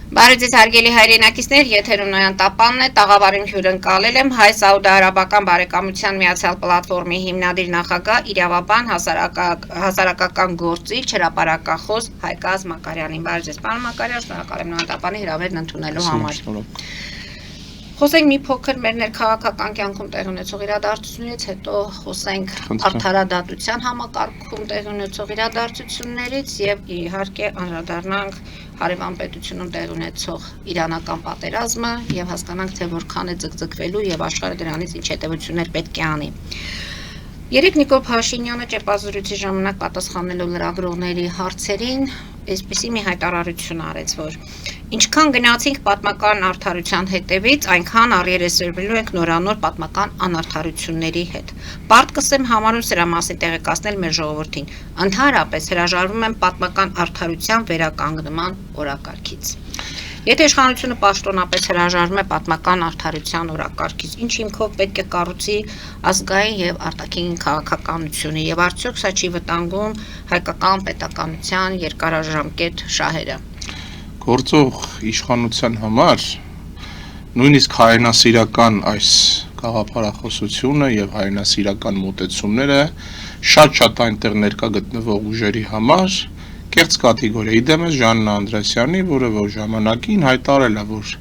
Բարեձեզ հարգելի հայրենակիցներ, եթերում Նոյան Տապանն է, տաղավարին հյուրընկալել եմ հայ սաուդա-արաբական բարեկամության միացյալ պլատֆորմի հիմնադիր նախագահ, իրավաբան, հասարակական գործիչ, հրապարակախոս Հայկազ Մակարյանին։ Բարեձեզ, պարոն Մակարյան, շնորհակալ եմ Նոյան Տապանի հրավերն ընդունելու համար։ Խոսենք մի փոքր մեր ներքաղաքական կյանքում տեղի ունեցող իրադարձություններից, հետո խոսենք արդարադատության համակարգում տեղի ունեցող իրադարձություններից եւ իհարկե անդրադառնանք հարևան պետությունում տեղի ունեցող իրանական պատերազմը եւ հասկանանք, թե որքան է ձգձգվելու եւ աշխարհը դրանից ինչ հետեւություններ պետք է անի։ Երեք Նիկոլ Փաշինյանը ճեպազրույցի ժամանակ պատասխանելով լրագրողների հարցերին այսպիսի մի հայտարարություն արեց, որ ինչքան գնացինք պատմական արդարության հետևից, այնքան առերեսվելու ենք նորանոր պատմական անարդարությունների հետ։ Պարտ կսեմ համարում սրա մասին տեղեկացնել մեր ժողովրդին։ Ընդհանրապես հրաժարվում եմ պատմական արդարության վերականգնման օրակարգից։ Եթե իշխանությունը պաշտոնապես հրաժարվում է պատմական արդարության օրակարգից, ինչ հիմքով պետք է կառուցի ազգային եւ արտաքին քաղաքականությունը եւ արդյոք սա չի վտանգում հայկական պետականության երկարաժամկետ շահերը։ Գործող իշխանության համար նույնիսկ հայրենասիրական այս գաղափարախոսությունը եւ հայրենասիրական մոտեցումները շատ այնտեղ ներկա գտնվող ուժերի համար կեղծ կատեգորիայի դեմ է Ժաննա Անդրեասյանի, որը որ ժամանակին հայտարարել է, որ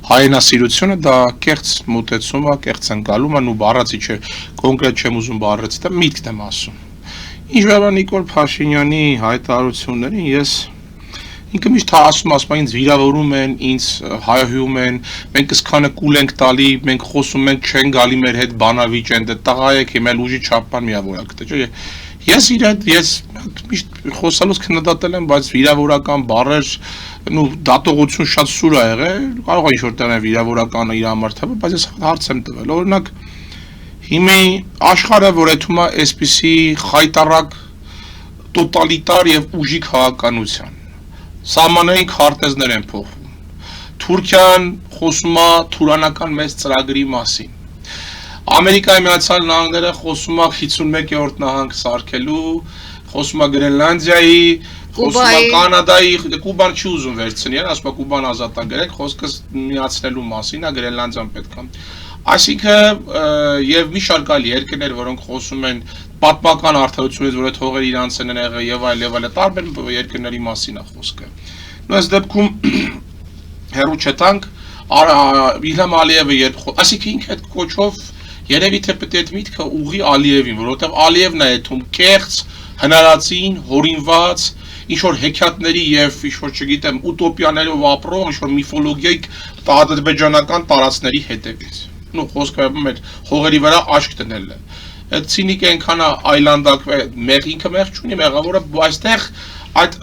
հայրենասիրությունը դա կեղծ մոտեցում է, կեղծ ընկալում է, ու բառացի չէ, կոնկրետ չեմ ուզում բառացի, դա միտքն եմ ասում։ Ինչ վերաբերում Նիկոլ Փաշինյանի հայտարարություններին, ես ինքը միշտ ասում ինձ վիրավորում են, ինձ հայհոյում են, մենք սկանը կուլ ենք տալի, մենք խոսում ենք չեն գալի մեր հետ բանավիճ են, դա տղա եք, հիմա ուժի չափան միավորակ դա, չէ՞։ Ես միշտ խոսալուց քննադատել եմ, բայց վիրավորական բառեր ու դատողություն շատ սուր ա եղել, կարող է ինչ-որ տեղ վիրավորականը իր համար թվա, բայց ես հարց եմ տվել, օրինակ հիմա աշխարհը որ էթում է այսպիսի խայտարակ տոտալիտար եւ ուժի քաղաքականության, սահմանային քարտեզներ են փոխվում, Թուրքիան խոսում է թուրանական մեծ ծրագրի մասին, Ամերիկայի Միացյալ Նահանգները խոսում է 51-րդ նահանգ սարքելու, խոսում է Գրենլանդիայի, խոսում է Կանադայի, Կուբան չի ուզում վերցնել, ասում է Կուբան ազատ է գրել, խոսքը միացնելու մասին է, Գրենլանդիան պետք է։ Այսինքն եւ մի շարք այլ երկրներ, որոնք խոսում են պատմական արդարությունից, որ այդ հողերը իրանց են եղել եւ այլ, տարբեր երկրների մասին է խոսքը։ Այս դեպքում հերու չտանք Իլհամ Ալիևը երբ այսինքն ինքը այդ կոչով Երևի թե պետք է այդ միտքը ուղի Ալիևին, որովհետև Ալիևն է այդում կեղծ, հնարածին, հորինված, ինչ-որ հեքիաթների և ինչ-որ չգիտեմ ուտոպիաներով ապրող, ինչ-որ միֆոլոգիայիկ ադրբեջանական տարածքների հետևից։ Ու խոսքը մեր հողերի վրա աշկ դնելն է։ Այդ ցինիկը այնքան այլանդակ ինքը մեղ չունի, մեղավորը, այստեղ այդ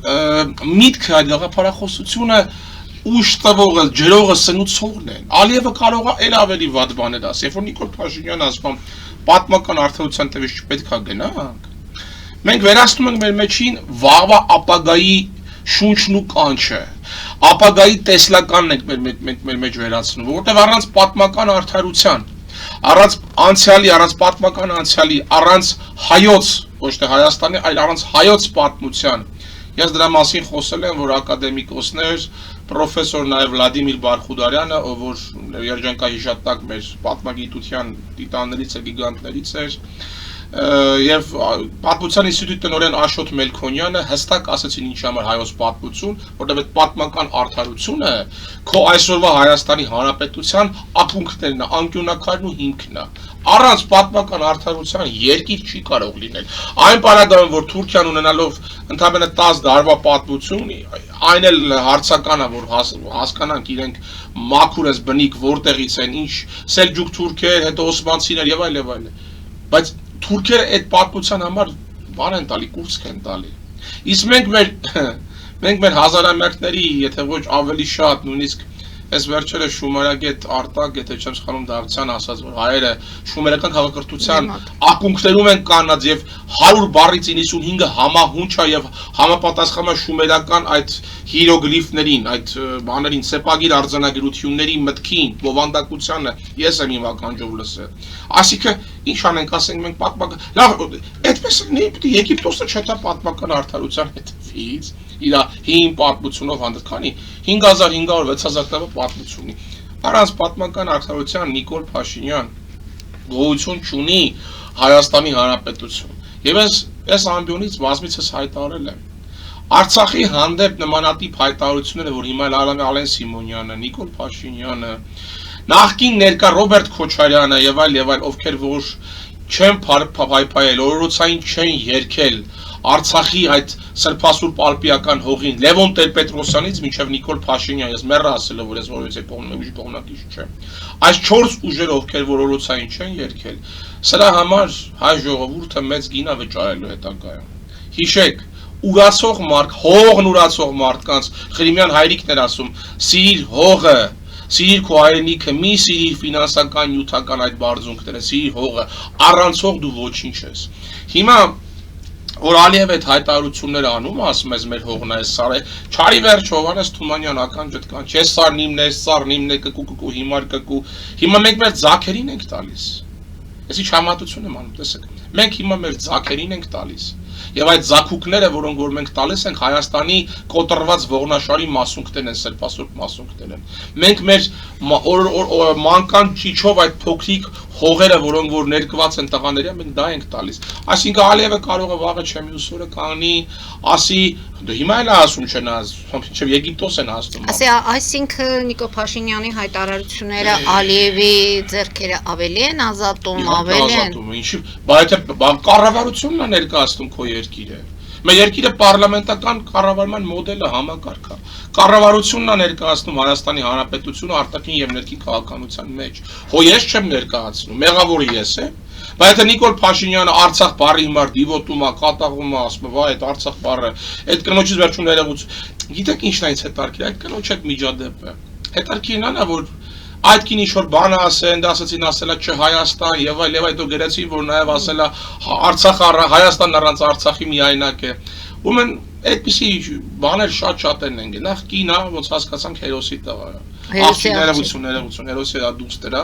միտքը, այդ գաղափարախոսությունը ուշ տվողը, ջրողը սնուցողն են։ Ալիևը կարող է էլ ավելի վատ բաներ ասի, երբ որ Նիկոլ Փաշինյանը ասում պատմական արդարության տևից չպետք է գնանք։ Մենք վերացնում ենք մեր մեջին վաղվա ապագայի շունչն ու կանչը։ Ապագայի տեսլականն ենք մեր մեջ վերացնում, որովհետև առանց պատմական արդարության, առանց անցյալի, առանց պատմական անցյալի, առանց հայոց, ոչ թե Հայաստանի, այլ առանց հայոց պատմության։ Ես դրա մասին խոսել եմ, որ ակադեմիկոսներ, պրոֆեսոր նաև Վլադիմիր Բարխուդարյանը, ով որ երջանկահիշատակ մեր պատմագիտության տիտաններից է, գիգանտներից էր, եւ պատմության ինստիտուտի տնօրեն Աշոտ Մելքոնյանը հստակ ասացին ինչ համար հայոց պատմություն, որտեղ այդ պատմական արդարությունը քո այսօրվա Հայաստանի Հանրապետության ակունքներն է, անկյունաքարն ու հիմքն է։ Առանց պատմական արդարության երկիր չի կարող լինել։ Այն պարագայում, որ Թուրքիան ունենալով ընդամենը 10 դարվա պատմություն, այն էլ հարցական է, որ հասկանանք իրենք մաքուր ես բնիկ որտեղից են, ինչ սելջուկ թուրքեր, հետո օսմանցիներ եւ այլ եւ այլ։ Բայց թուրքերը այդ պատմության համար բան են տալի, կուրսք են տալի։ Իսկ մենք մեր հազարամյակների, եթե ոչ ավելի շատ, նույնիսկ այս վերջերս շումերագետ Արտակ, եթե չեմ սխալվում Դավթյան ասաց, որ հայերը շումերական քաղաքակրթության ակունքներում են կանած եւ 100 բառից 95-ը համահունչ է եւ համապատասխանում է շումերական այդ հիրոգլիֆներին, այդ բաներին, սեպագիր արձանագրությունների մտքին, բովանդակությանը ես եմ իմ ականջով լսել։ Այսինքն ինչ անենք, ասենք մենք պատմական, լավ, այդպես լինի, պետք է Եգիպտոսը չհետա պատմական արդարության հետևից, իր հին պատմությունով հանդերձ, քանի 5500-6000 տարվա պատմություն ունի։ Առանց պատմական արդարության Նիկոլ Փաշինյան գոյություն չունի Հայաստանի Հանրապետություն։ Եվ այս ամբիոնից բազմիցս հայտարարել եմ։ Արցախի հանդեպ նմանատիպ հայտարարությունները, որ հիմա Ալեն Սիմոնյանը, Նիկոլ Փաշինյանը, նախկին ներկա Ռոբերտ Քոչարյանը եւ այլ, ովքեր որ չեն փայփայել, օրորոցային չեն երգել Արցախի այդ սրբասուրբ ալպիական հողին Լևոն Տեր-Պետրոսյանից մինչև Նիկոլ Փաշինյան, ես մեռը ասել որ ես որից է կողմնակից չեմ։ Այս 4 ուժերը, ովքեր որ օրորոցային չեն երգել, սրա համար հայ ժողովուրդը մեծ գին է վճարելու հետագայում։ Հիշեք, ուրացող մարդ, հողն ուրացող մարդկանց Ղրիմյան հայրիկն էր ասում, սիրիր հողը, սիրիր քո հայրենիքը, մի սիրիր ֆինանսական, նյութական այդ բարձունքները, սիրիր հողը, առանց հող դու ոչինչ ես։ Հիմա որ Ալիև այդ հայտարարությունները անում, ասում ես մեր հողն է, սար է, չարի վերջ Հովհաննես Թումանյան ականջդ կան, չէ սարն իմն է, սարն իմն է, կկու, հիմար կկու, հիմա մենք մեր ձագերին ենք տալիս։ Ես ինչ համատություն եմ անում, տեսեք, մենք հիմա մեր ձագերին ենք տալիս։ Եվ այդ զաքուկները, որոնք որ մենք տալիս ենք Հայաստանի կոտրված ողնաշարի մասունքներն են, սրբասուրբ մասունքներ են։ Մենք մեր մանկան ճիչով այդ փոքրիկ հողերը, որոնք որ ներկված են տղաների, մենք դա ենք տալիս։ Այսինքն Ալիևը կարող է վաղը չէ մյուս օրը կանի, ասի, դու հիմա էլ ասում չեն ասում, Եգիպտոս են ասում։ Ասի, այսինքն Նիկոլ Փաշինյանի հայտարարությունները Ալիևի ձեռքերը ավելի են ազատում, ավելի են։ Ինչի, բայց կառավարությունն է ներկայացնում քո երկիրը։ Մեր երկիրը պարլամենտական կառավարման մոդելը համակարգ է։ Կառավարությունն է ներկայացնում Հայաստանի Հանրապետությունը արտաքին եւ ներքին քաղաքականության մեջ։ Հո ես չեմ ներկայացնում, մեղավորը ես եմ։ Բայց Նիկոլ Փաշինյանը Արցախ բառի հիմար դիվոտում է, կատաղում է, ասում է, վայ, այդ Արցախ բառը, այդ կնոջից վերջում ներողություն։ Գիտեք ինչն է ինձ հետաքրքիր, այդ կնոջ այդ միջադեպը։ Հետաքրքիրն է, որ այդ կին ինչ-որ բան ասեն, դա ասացին ասելա չէ Հայաստան եւ այլ դու գերեցին, որ նաեւ ասելա Արցախ Հայաստանն առանց Արցախի միայնակ է։ Ուրեմն այդպիսի բաներ շատ են են։ Նախ կինա, ոնց հասկացանք հերոսի տղա է։ Ներողություն, հերոսի դուստերա։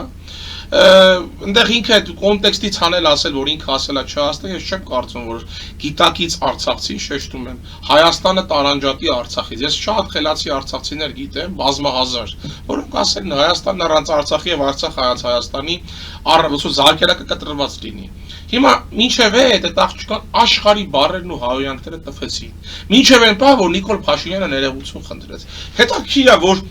Այնտեղ ինքը կոնտեքստից հանել ասել, որ ինքը ասելա չհաստատ, ես չեմ կարծում, որ գիտակից արցախցին շեշտում եմ Հայաստանը տարանջատի Արցախից։ Ես շատ խելացի արցախցիներ գիտեմ, բազմահազար, որոնք ասել են Հայաստանն առանց Արցախի եւ Արցախ հայաց Հայաստանի առավոտը զարգերակը կտրված լինի։ Հիմա մինչև այդ աղջկան աշխարհի բառերն ու հայոյանքները տվեցին։ Մինչև այն բան, որ Նիկոլ Փաշինյանը ներողություն խնդրեց։ Հետաքրքիր է, որ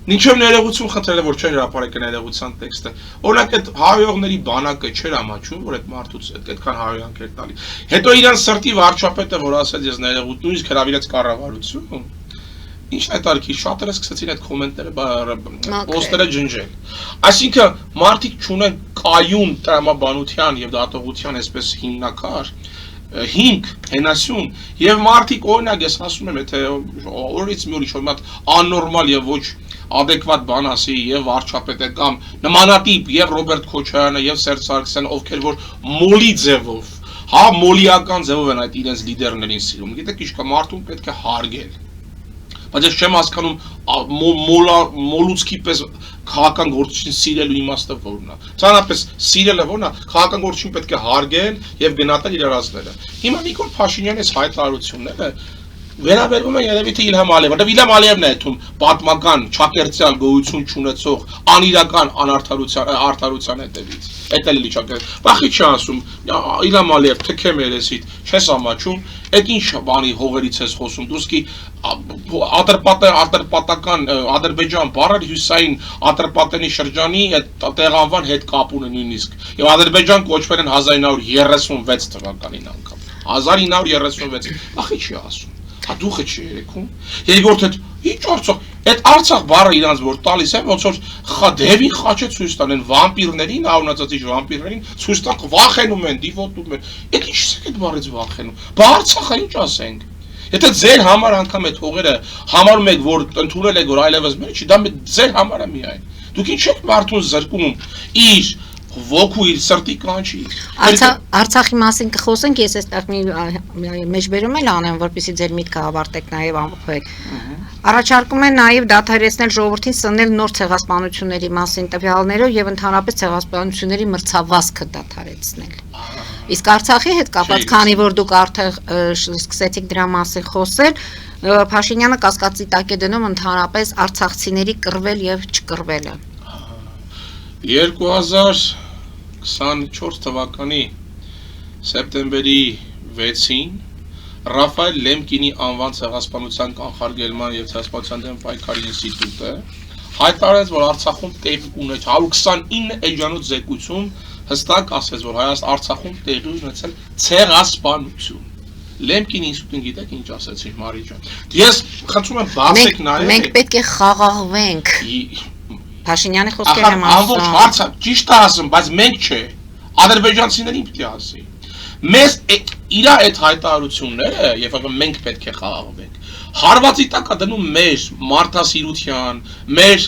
Մինչև ներողություն խնդրել է, որ չէր հրապարակել ներողության տեքստը։ Օրինակ այդ հայողների բանակը չէր ամաչում, որ այդ մարդուց այդքան հայոյանք էր տալի։ Հետո իրան սրտի վարչապետը, որ ասեց ես ներողություն, նույնիսկ հրավիրեց կառավարություն։ Ինչն է տարքի, շատերը սկսեցին այդ կոմենտները, պոստերը ջնջել։ Այսինքն մարդիկ չունեն կայուն տրամաբանության եւ դատողության այսպես հիմնակար հիմք, հենասյուն եւ մարդիկ օրինակ ես ասում եմ, եթե օրից մի ուրիշ ոմատ աննորմալ եւ ոչ adekvat բան ասի եւ վարչապետը կամ նմանատիպ եւ Ռոբերտ Քոչարյանը եւ Սերժ Սարգսյանը, ովքեր որ մոլի ձևով, հա մոլիական ձևով են այդ իրենց լիդերներին սիրում։ Գիտեք ինչ կա, մարդուն պետք է հարգել։ Բայց ես չեմ հասկանում մոլուցքի պես քաղաքական գործիչին սիրելու իմաստը որն է։ Ցանրապես սիրելը որն է, քաղաքական գործիչին պետք է հարգել եւ գնահատել իր արածները։ Հիմա Նիկոլ Փաշինյանի այս հայտարարությունները վերաբերվում են երևի թե Իլհամ Ալիևը, որտեղ Իլհամ Ալիևն է այդում պատմական, չակերտյալ գոյություն չունեցող անիրական արդարության հետևից։ Այդ էլ լիճակը։ Բախի չի ասում, Իլհամ Ալիև թքեմ երեսիդ, չես ամաչում, այդ ինչ բանի հողերից ես խոսում, դուսկի ատրպատական Ադրբեջան բառը հյուսային Ատրպատենի շրջանի այդ տեղանվան հետ կապ ունի նույնիսկ։ Եվ Ադրբեջան կոչվել են 1936 թվականին անգամ։ 1936։ Բախի չի ասում։ Դուխը չի երեքում։ Երկրորդ ինչ Արցախ, այդ Արցախ բառը իրանց որ տալիս են, ոնց որ դևին խաչը ցույց տանեն վամպիրներին, արունածածի վամպիրներին, ցույց տակ վախենում են, դիվոտում են։ Այդ ի՞նչ է այդ բառից վախենում։ Բա Արցախը ինչ ասենք։ Եթե ձեր համար անգամ այդ հողերը համարում եք, որ ընդունել եք, որ այլևս մեր չի, դա ձեր համար է միայն։ Դուք ինչ եք մարդուն զրկում իր ոգու իր սրտի կանչի։ Արցախի մասին կխոսենք, ես այստեղ մի մեջբերում էլ անեմ, որպեսզի ձեր միտքը ավարտեք նաև ամփոփեք։ Առաջարկում են նաև դադարեցնել ժողովրդին սնել նոր ցեղասպանությունների մասին տվյալներով եւ ընդհանրապես ցեղասպանությունների մրցավազքը դադարեցնել։ Իսկ Արցախի հետ կապված, քանի որ դուք արդեն սկսեցիք դրա մասին խոսել, Փաշինյանը կասկածի տակ է դնում ընդհանրապես արցախցիների կռվել եւ չկռվելը։ 2024 թվականի սեպտեմբերի 6-ին Ռաֆայել Լեմկինի անվան ցեղասպանության կանխարգելման եւ ցեղասպանության դեմ պայքարի ինստիտուտը հայտարարեց, որ Արցախում տեղի ունեցել 129 էջանոց զեկույցում հստակ ասեց, որ Արցախում տեղի ունեցել ցեղասպանություն։ Լեմկինի ինստիտուտին գիտեք ինչ ասեցին, Մարի ջան։ Ես խնդրում եմ բացեք նայեք։ Մենք պետք է խաղաղվենք։ Փաշինյանի խոսքերն եմ ասում։ Ամբողջ հարցը ճիշտ է ասում, բայց մենք չէ։ Ադրբեջանցիներին պետք է ասի։ Մեզ իր այդ հայտարարությունները, երբ մենք պետք է խաղաղվենք, հարվածի տակ է դնում մեր մարդասիրության, մեր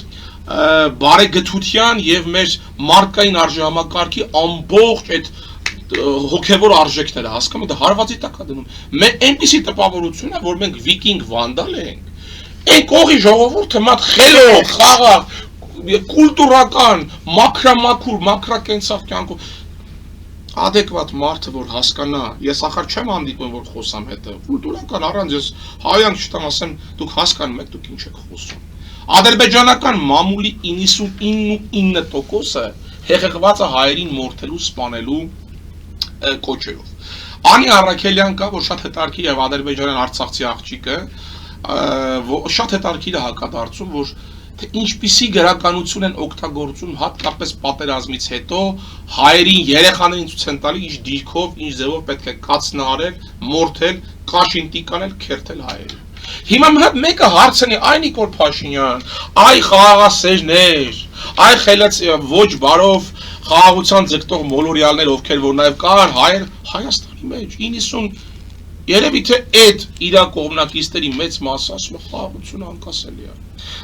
բարեգթության եւ մեր մարդկային արժեհամակարգի ամբողջ այդ հոգևոր արժեքները, հասկանում եք, դա հարվածի տակ է դնում։ Մենք այնպիսի տպավորություն է, որ մենք վիկինգ վանդալ ենք։ Այն կողի ժողովուրդը մատ խելոք, խաղաղ, կուլտուրական, մաքրամաքուր, մաքրակենցաղ կյանքով adekvat մարդը, որ հասկանա, ես ախր չեմ հանդիպում, որ խոսամ հետը, կուլտուրական առանց ես հայանք չտամ ասեմ, դուք հասկանում եք, դուք ինչ եք խոսում։ Ադրբեջանական մամուլի 99%-ը հեղեղված է հայերին մորթելու, սպանելու կոչերով։ Անի Առաքելյան կա, որ շատ հետարքիր է ադրբեջանյան արցախցի աղջիկը, շատ հետարքիր է հակադարձում, որ ինչպիսի գրականություն են օգտագործում հատկապես պատերազմից հետո հայերին երեխաներին ցույց են տալի ինչ դիրքով, ինչ ձևով պետք է կացնարել, մորթել, կաշինտի կանել, քերթել հայերին։ Հիմա մեկը հարցնի, այ Նիկոլ Փաշինյան, այ խաղաղասերներ, այ խելաց ոչ բարով խաղաղության ձգտող մոլորյալներ, ովքեր որ նաև կան հայեր Հայաստանի մեջ 90 երևի թե այդ իր կողմնակիցների մեծ մասը ասում է խաղաղություն անկասելի է։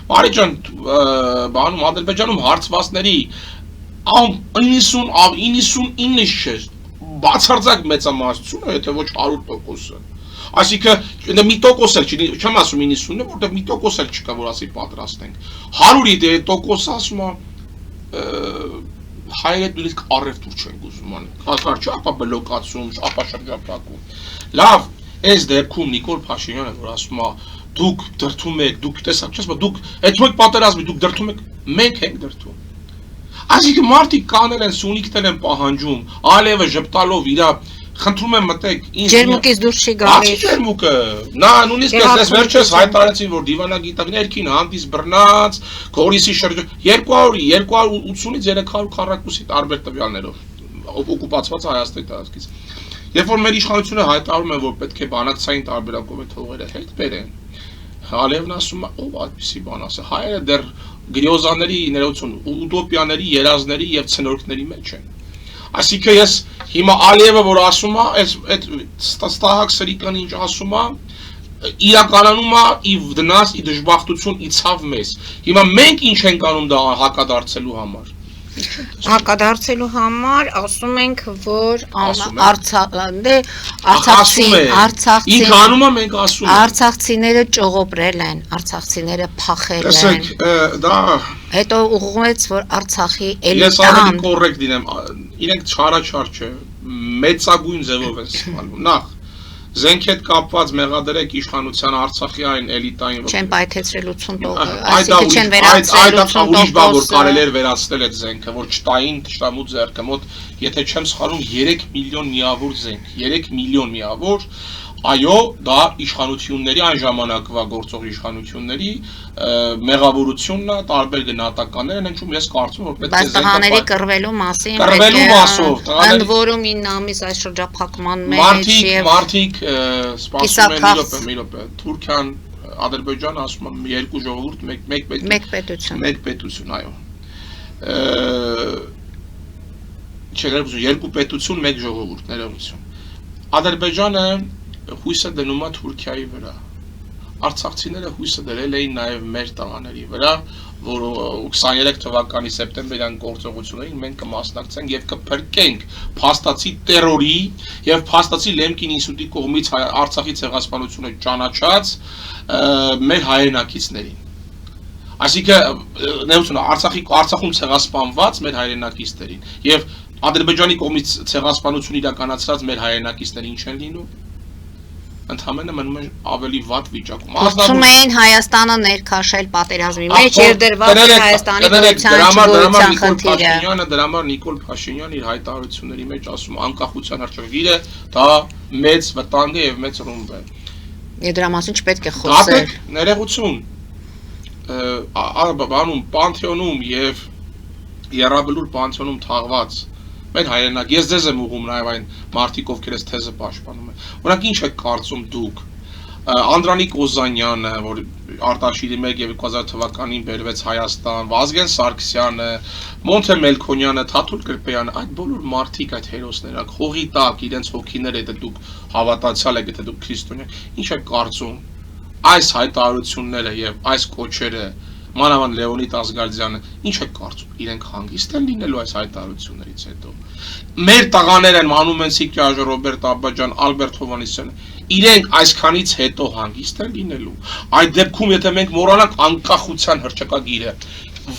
Մարի ջան, բանում Ադրբեջանում հարցվածների 99 չէ, բացարձակ մեծամասնությունը, եթե ոչ 100%-ը։ Այսինքն մի տոկոս էլ չի, չեմ ասում 90-ը, որտեղ մի տոկոս էլ չկա, որ ասի պատրաստենք։ 100-ի տոկոսը ասում է հայերը դուրս առևտուր չեն ուզում ան։ Հակառակ չէ, ապա բլոկացում, ապա շրջապատում։ Լավ, այս դեպքում Նիկոլ Փաշինյանը որ ասում է դուք դրթում եք, դուք տեսակ չես, բայց դուք այդ ոք պատերազմի դուք դրթում եք, մենք ենք դրթում։ Այսինքն մարդիկ կանել են, սունիկներ են պահանջում, ալևը ժպտալով իրա խնդրում եմ մտեք ինձ ջերմուկից դուրս չի գալիս։ Ջերմուկը, նա նույնիսկ ես վերջերս հայտարարեցին, որ դիվանագիտակներքին հանդիս բռնած, Գորիսի շրջան 280-ից 300 քառակուսի տարբեր տվյալներով օկուպացված Հայաստանի տարածքից։ Երբ որ մեր իշխանությունը հայտարարում է, որ պետք է բանակցային տարբերակով այդ հողերը հետ բերեն, Ալևն ասում է, ով այդպիսի բան ասէ, հայերը դեռ գրիոզաների ներողություն, ուտոպիաների, երազների եւ ցնորքների մեջ են։ Այսինքն ես հիմա Ալիևը որ ասում է, այդ ստահակ սրիկան ինչ ասում է, իրականանում է ի վնաս, ի դժբախտություն, ի ցավ մեզ։ Հիմա մենք ինչ ենք անում դա հակադարձելու համար։ Հակադարձելու համար ասում ենք, որ արցախցիները ճողոպրել են, արցախցիները փախել են։ Տեսեք, դա հետո ուղղեց, որ Արցախի էլիտան։ Ես ավելի կոռեկտ լինեմ, իրենք չարաչար չէ, մեծագույն ձևով են սպանում։ Նախ Զենք հետ կապված մեղադրեք իշխանության Արցախի այն էլիտային չեն պայթեցրել 80 տոկոս, այսինքն չեն վերացրել 80 տոկոս, որ կարելի էր վերացնել այդ զենքը, որ չտային Թշնամու ձեռքը, մոտ եթե չեմ սխալվում 3 միլիոն միավոր զենք, 3 միլիոն միավոր, այո, դա իշխանությունների այն ժամանակվա գործող իշխանությունների մեղավորությունն է, տարբեր գնահատականներ են հնչում, ես կարծում եմ, որ պետք է զենքը տղաների կռվելու մասին, կռվելու մասով, ընդ որում 9 ամիս այս շրջափակման մեջ եւ մարդիկ սպասում են մի րոպե, Թուրքիան, Ադրբեջանը ասում են երկու ժողովուրդ, մեկ պետություն, այո։ Երկու պետություն, մեկ ժողովուրդ, ներողություն։ Ադրբեջանը հույսը դնում է Թուրքիայի վրա։ արցախցիները հույսը դրել էին նաև մեր տղաների վրա, որ 23 թվականի սեպտեմբերյան գործողություններին մենք կմասնակցենք եւ կփրկենք փաստացի տերորի եւ փաստացի Լեմկին ինստիտուտի կողմից Արցախի ցեղասպանությունը ճանաչած մեր հայրենակիցներին։ Այսինքն Արցախում ցեղասպանված մեր հայրենակիցներին եւ Ադրբեջանի կողմից ցեղասպանություն իրականացրած մեր հայրենակիցները ինչ են լինում։ Ընդհանրապես մնում են ավելի վատ վիճակում։ Փորձում էին Հայաստանը ներքաշել պատերազմի մեջ եւ դրված է Հայաստանի գոյության խնդիրը։ Դրա համար Նիկոլ Փաշինյանն իր հայտարարությունների մեջ ասում անկախության հռչակագիրը դա մեծ վտանգ է եւ մեծ ռումբ է։ Եվ դրա մասին չպետք է խոսել։ Ներողություն։ Բանում Պանթեոնում եւ Եռաբլուր Պանթեոնում թաղված մեր հայրենակ, ես ձեզ եմ ուղում նաև այն մարդիկ, ովքեր այս թեզը պաշտպանում են։ Օրինակ ինչ եք կարծում դուք։ Անդրանիկ Օզանյանը, որ Արտաշիրի 1 եւ 2000 թվականին բերվեց Հայաստան, Վազգեն Սարգսյանը, Մոնթե Մելքոնյանը, Թաթուլ Կրպեյանը, այդ բոլոր մարդիկ, այդ հերոսները, հողի տակ իրենց հոգիները, եթե դուք հավատացյալ եք, եթե դուք քրիստոնյա, ինչ եք կարծում այս հայտարարությունները եւ այս կոչերը Մանավանդ Լեոնիդ Ազգարդյանը ինչ է կարծում իրենք հանգիստ են լինելու այս հայտարարություններից հետո մեր տղաները մանում են Սիկյաժը Ռոբերտ Աբաջան Ալբերտ Հովանեսյանը իրենք այսքանից հետո հանգիստ են լինելու այդ դեպքում եթե մենք մոռանանք անկախության հռչակագիրը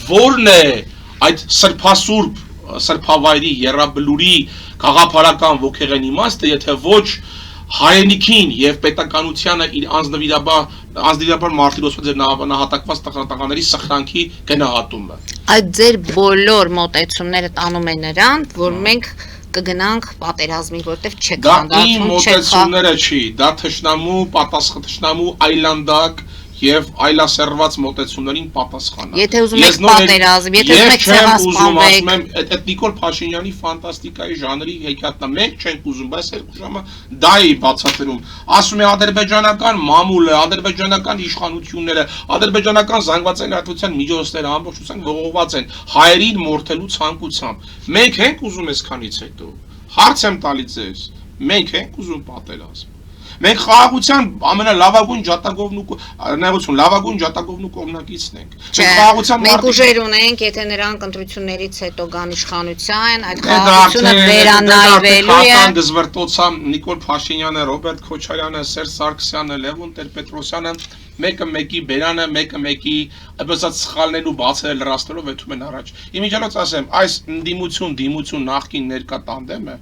որն է այդ սրբասուրբ սրբավայրի Եռաբլուրի գաղափարական ոգեղեն իմաստը եթե ոչ հայրենիքին եւ պետականությանը իր անձնվիրաբար մարտիրոսված եւ նահատակված տղաների սխրանքի գնահատումը։ Այդ ձեր բոլոր մոտեցումները տանում են նրան, որ մենք կգնանք պատերազմի, որտեղ չեք հանդարտվում, չեք։ Դա իմ մոտեցումները չի, դա թշնամու, պատասխանատու այլանդակ եւ այլասերված մոտեցումներին պատասխան է։ Եթե ուզում եք պատերազմ, եթե ուզում եք ցեղասպանվեք, այդ Նիկոլ Փաշինյանի ֆանտաստիկայի ժանրի հեքիաթն է, մենք չենք ուզում, բայց 2 ժամը դա է բացատրում։ Ասում է ադրբեջանական մամուլը, ադրբեջանական իշխանությունները, ադրբեջանական զանգվածային լրատվության միջոցները ամբողջությամբ ողողված են հայերին մորթելու ցանկությամբ։ Մենք ենք ուզում այսքանից հետո։ Հարց եմ տալիս ձեզ։ Մենք ենք ուզում պատերազմ։ Մենք խաղաղության ամենալավագույն ջատագովն ու ներողություն, լավագույն ջատագովն ու կողմնակիցն ենք։ Մենք ուժեր ունենք, եթե նրանք ընտրություններից հետո գան իշխանության, այդ խաղաղությունը վերանայվելու է։ Դզվրտոցա Նիկոլ Փաշինյանը, Ռոբերտ Քոչարյանը, Սերժ Սարգսյանը, Լևոն Տեր-Պետրոսյանը մեկը մեկի բերանը, մեկը մեկի այդպես սխալներն ու բացերը լրացնելով եթում են առաջ։ Իմիջիալոց ասեմ, այս դիմություն նախկին ներկա տանդեմը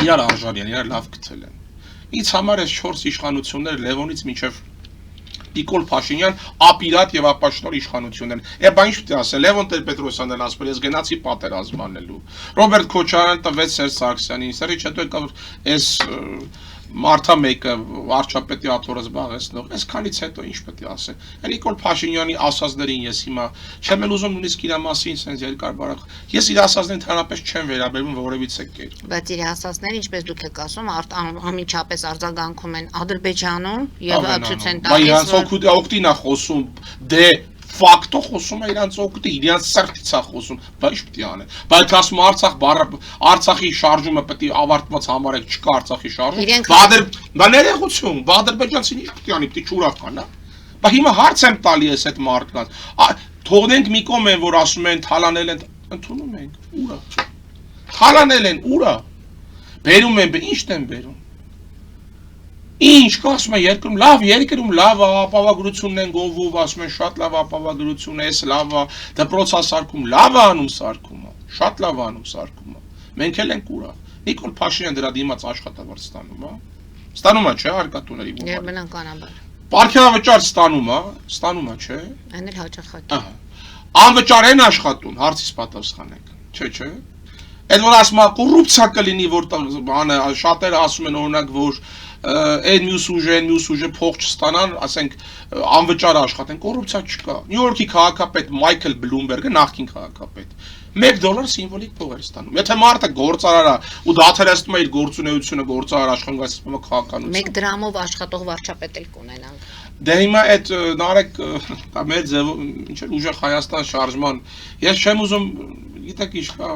իրար արժանի են, իրար լավ գցել են։ Ինձ համար այս 4 իշխանությունները Լևոնից մինչև Նիկոլ Փաշինյան ապիրատ եւ ապաշնոր իշխանություններ։ Բա ինչ պետք է ասել, Լևոն Տեր-Պետրոսյանն էլ ասել, ես գնացի պատերազմ անելու։ Ռոբերտ Քոչարյանը տվեց Սերժ Սարգսյանին, Սերժ հետո եկավ այս Մարդա մեկը վարչապետի աթոռը զբաղեցնող, այսքանից հետո ինչ պետք է ասել։ Նիկոլ Փաշինյանի ասածներին ես հիմա չեմ էլ ուզում նույնիսկ իր մասին sense երկար բարակ։ Ես իր ասածներին ընդհանրապես չեմ վերաբերվում որևիցե կերպ։ Բայց իր ասածները, ինչպես դուք եք ասում, անմիջապես արձագանքում են Ադրբեջանում եւ ցույց են տալիս, որ իրանց օգտին է խոսում, դե ֆակտո խոսում է իրանց օգուտը, իրանց սրտից է խոսում, բայց ինչ պետք է անեն։ Բայց ասում Արցախի շարժումը պետք է ավարտված համարեք, չկա Արցախի շարժում։ Բա ներողություն, Ադրբեջանցին ինչ պետք է անի, պետք է ուրախ կան, հա։ Բա հիմա հարց եմ տալի ես այդ մարդկանց։ Թողնենք մի կողմ են, որ ասում են թալանել են, ընդունում ենք, ուրա։ Թալանել են, ուրա։ Բերում են, ի՞նչն են բերում։ Ինչ կասում են երկրում, լավ երկրում լավ ապավագրությունն են գովում, ասում են շատ լավ ապավագրություն է, էս լավ է, դպրոց ասարկում, լավ է անում սարկումը, շատ լավ է անում սարկումը։ Մենք էլ ենք ուրա։ Նիկոլ Փաշինյանը դրա դիմաց աշխատավարձ ստանում է։ Ստանում է, չէ, հարկատուների բովար։ Բնականաբար։ Պարգևավճար ստանում է, չէ։ Այն էլ հաճախակի։ Ահա։ Անվճար են աշխատում, հարցից պատասխանեք։ Չէ։ Այդ որ ասում է կոռուպցիա կլինի, որ բանը շատերը ասում են օրինակ, որ այն մյուս ուժը փող չստանան, ասենք անվճար աշխատեն, կոռուպցիա չկա։ Նյու Յորքի քաղաքապետ Մայքլ Բլումբերգը նախկին քաղաքապետ $1 սիմվոլիկ փող էր ստանում։ Եթե մարդը գործարար է ու դադարեցնում է իր գործունեությունը, գործարար աշխատում է քաղաքականություն։ 1 դրամով աշխատող վարչապետ էլ կունենանք։ Դե հիմա այդ նարեկ մեր ձևով ինչ ուժեղ Հայաստան շարժման ես չեմ ուզում, գիտեք ինչ կա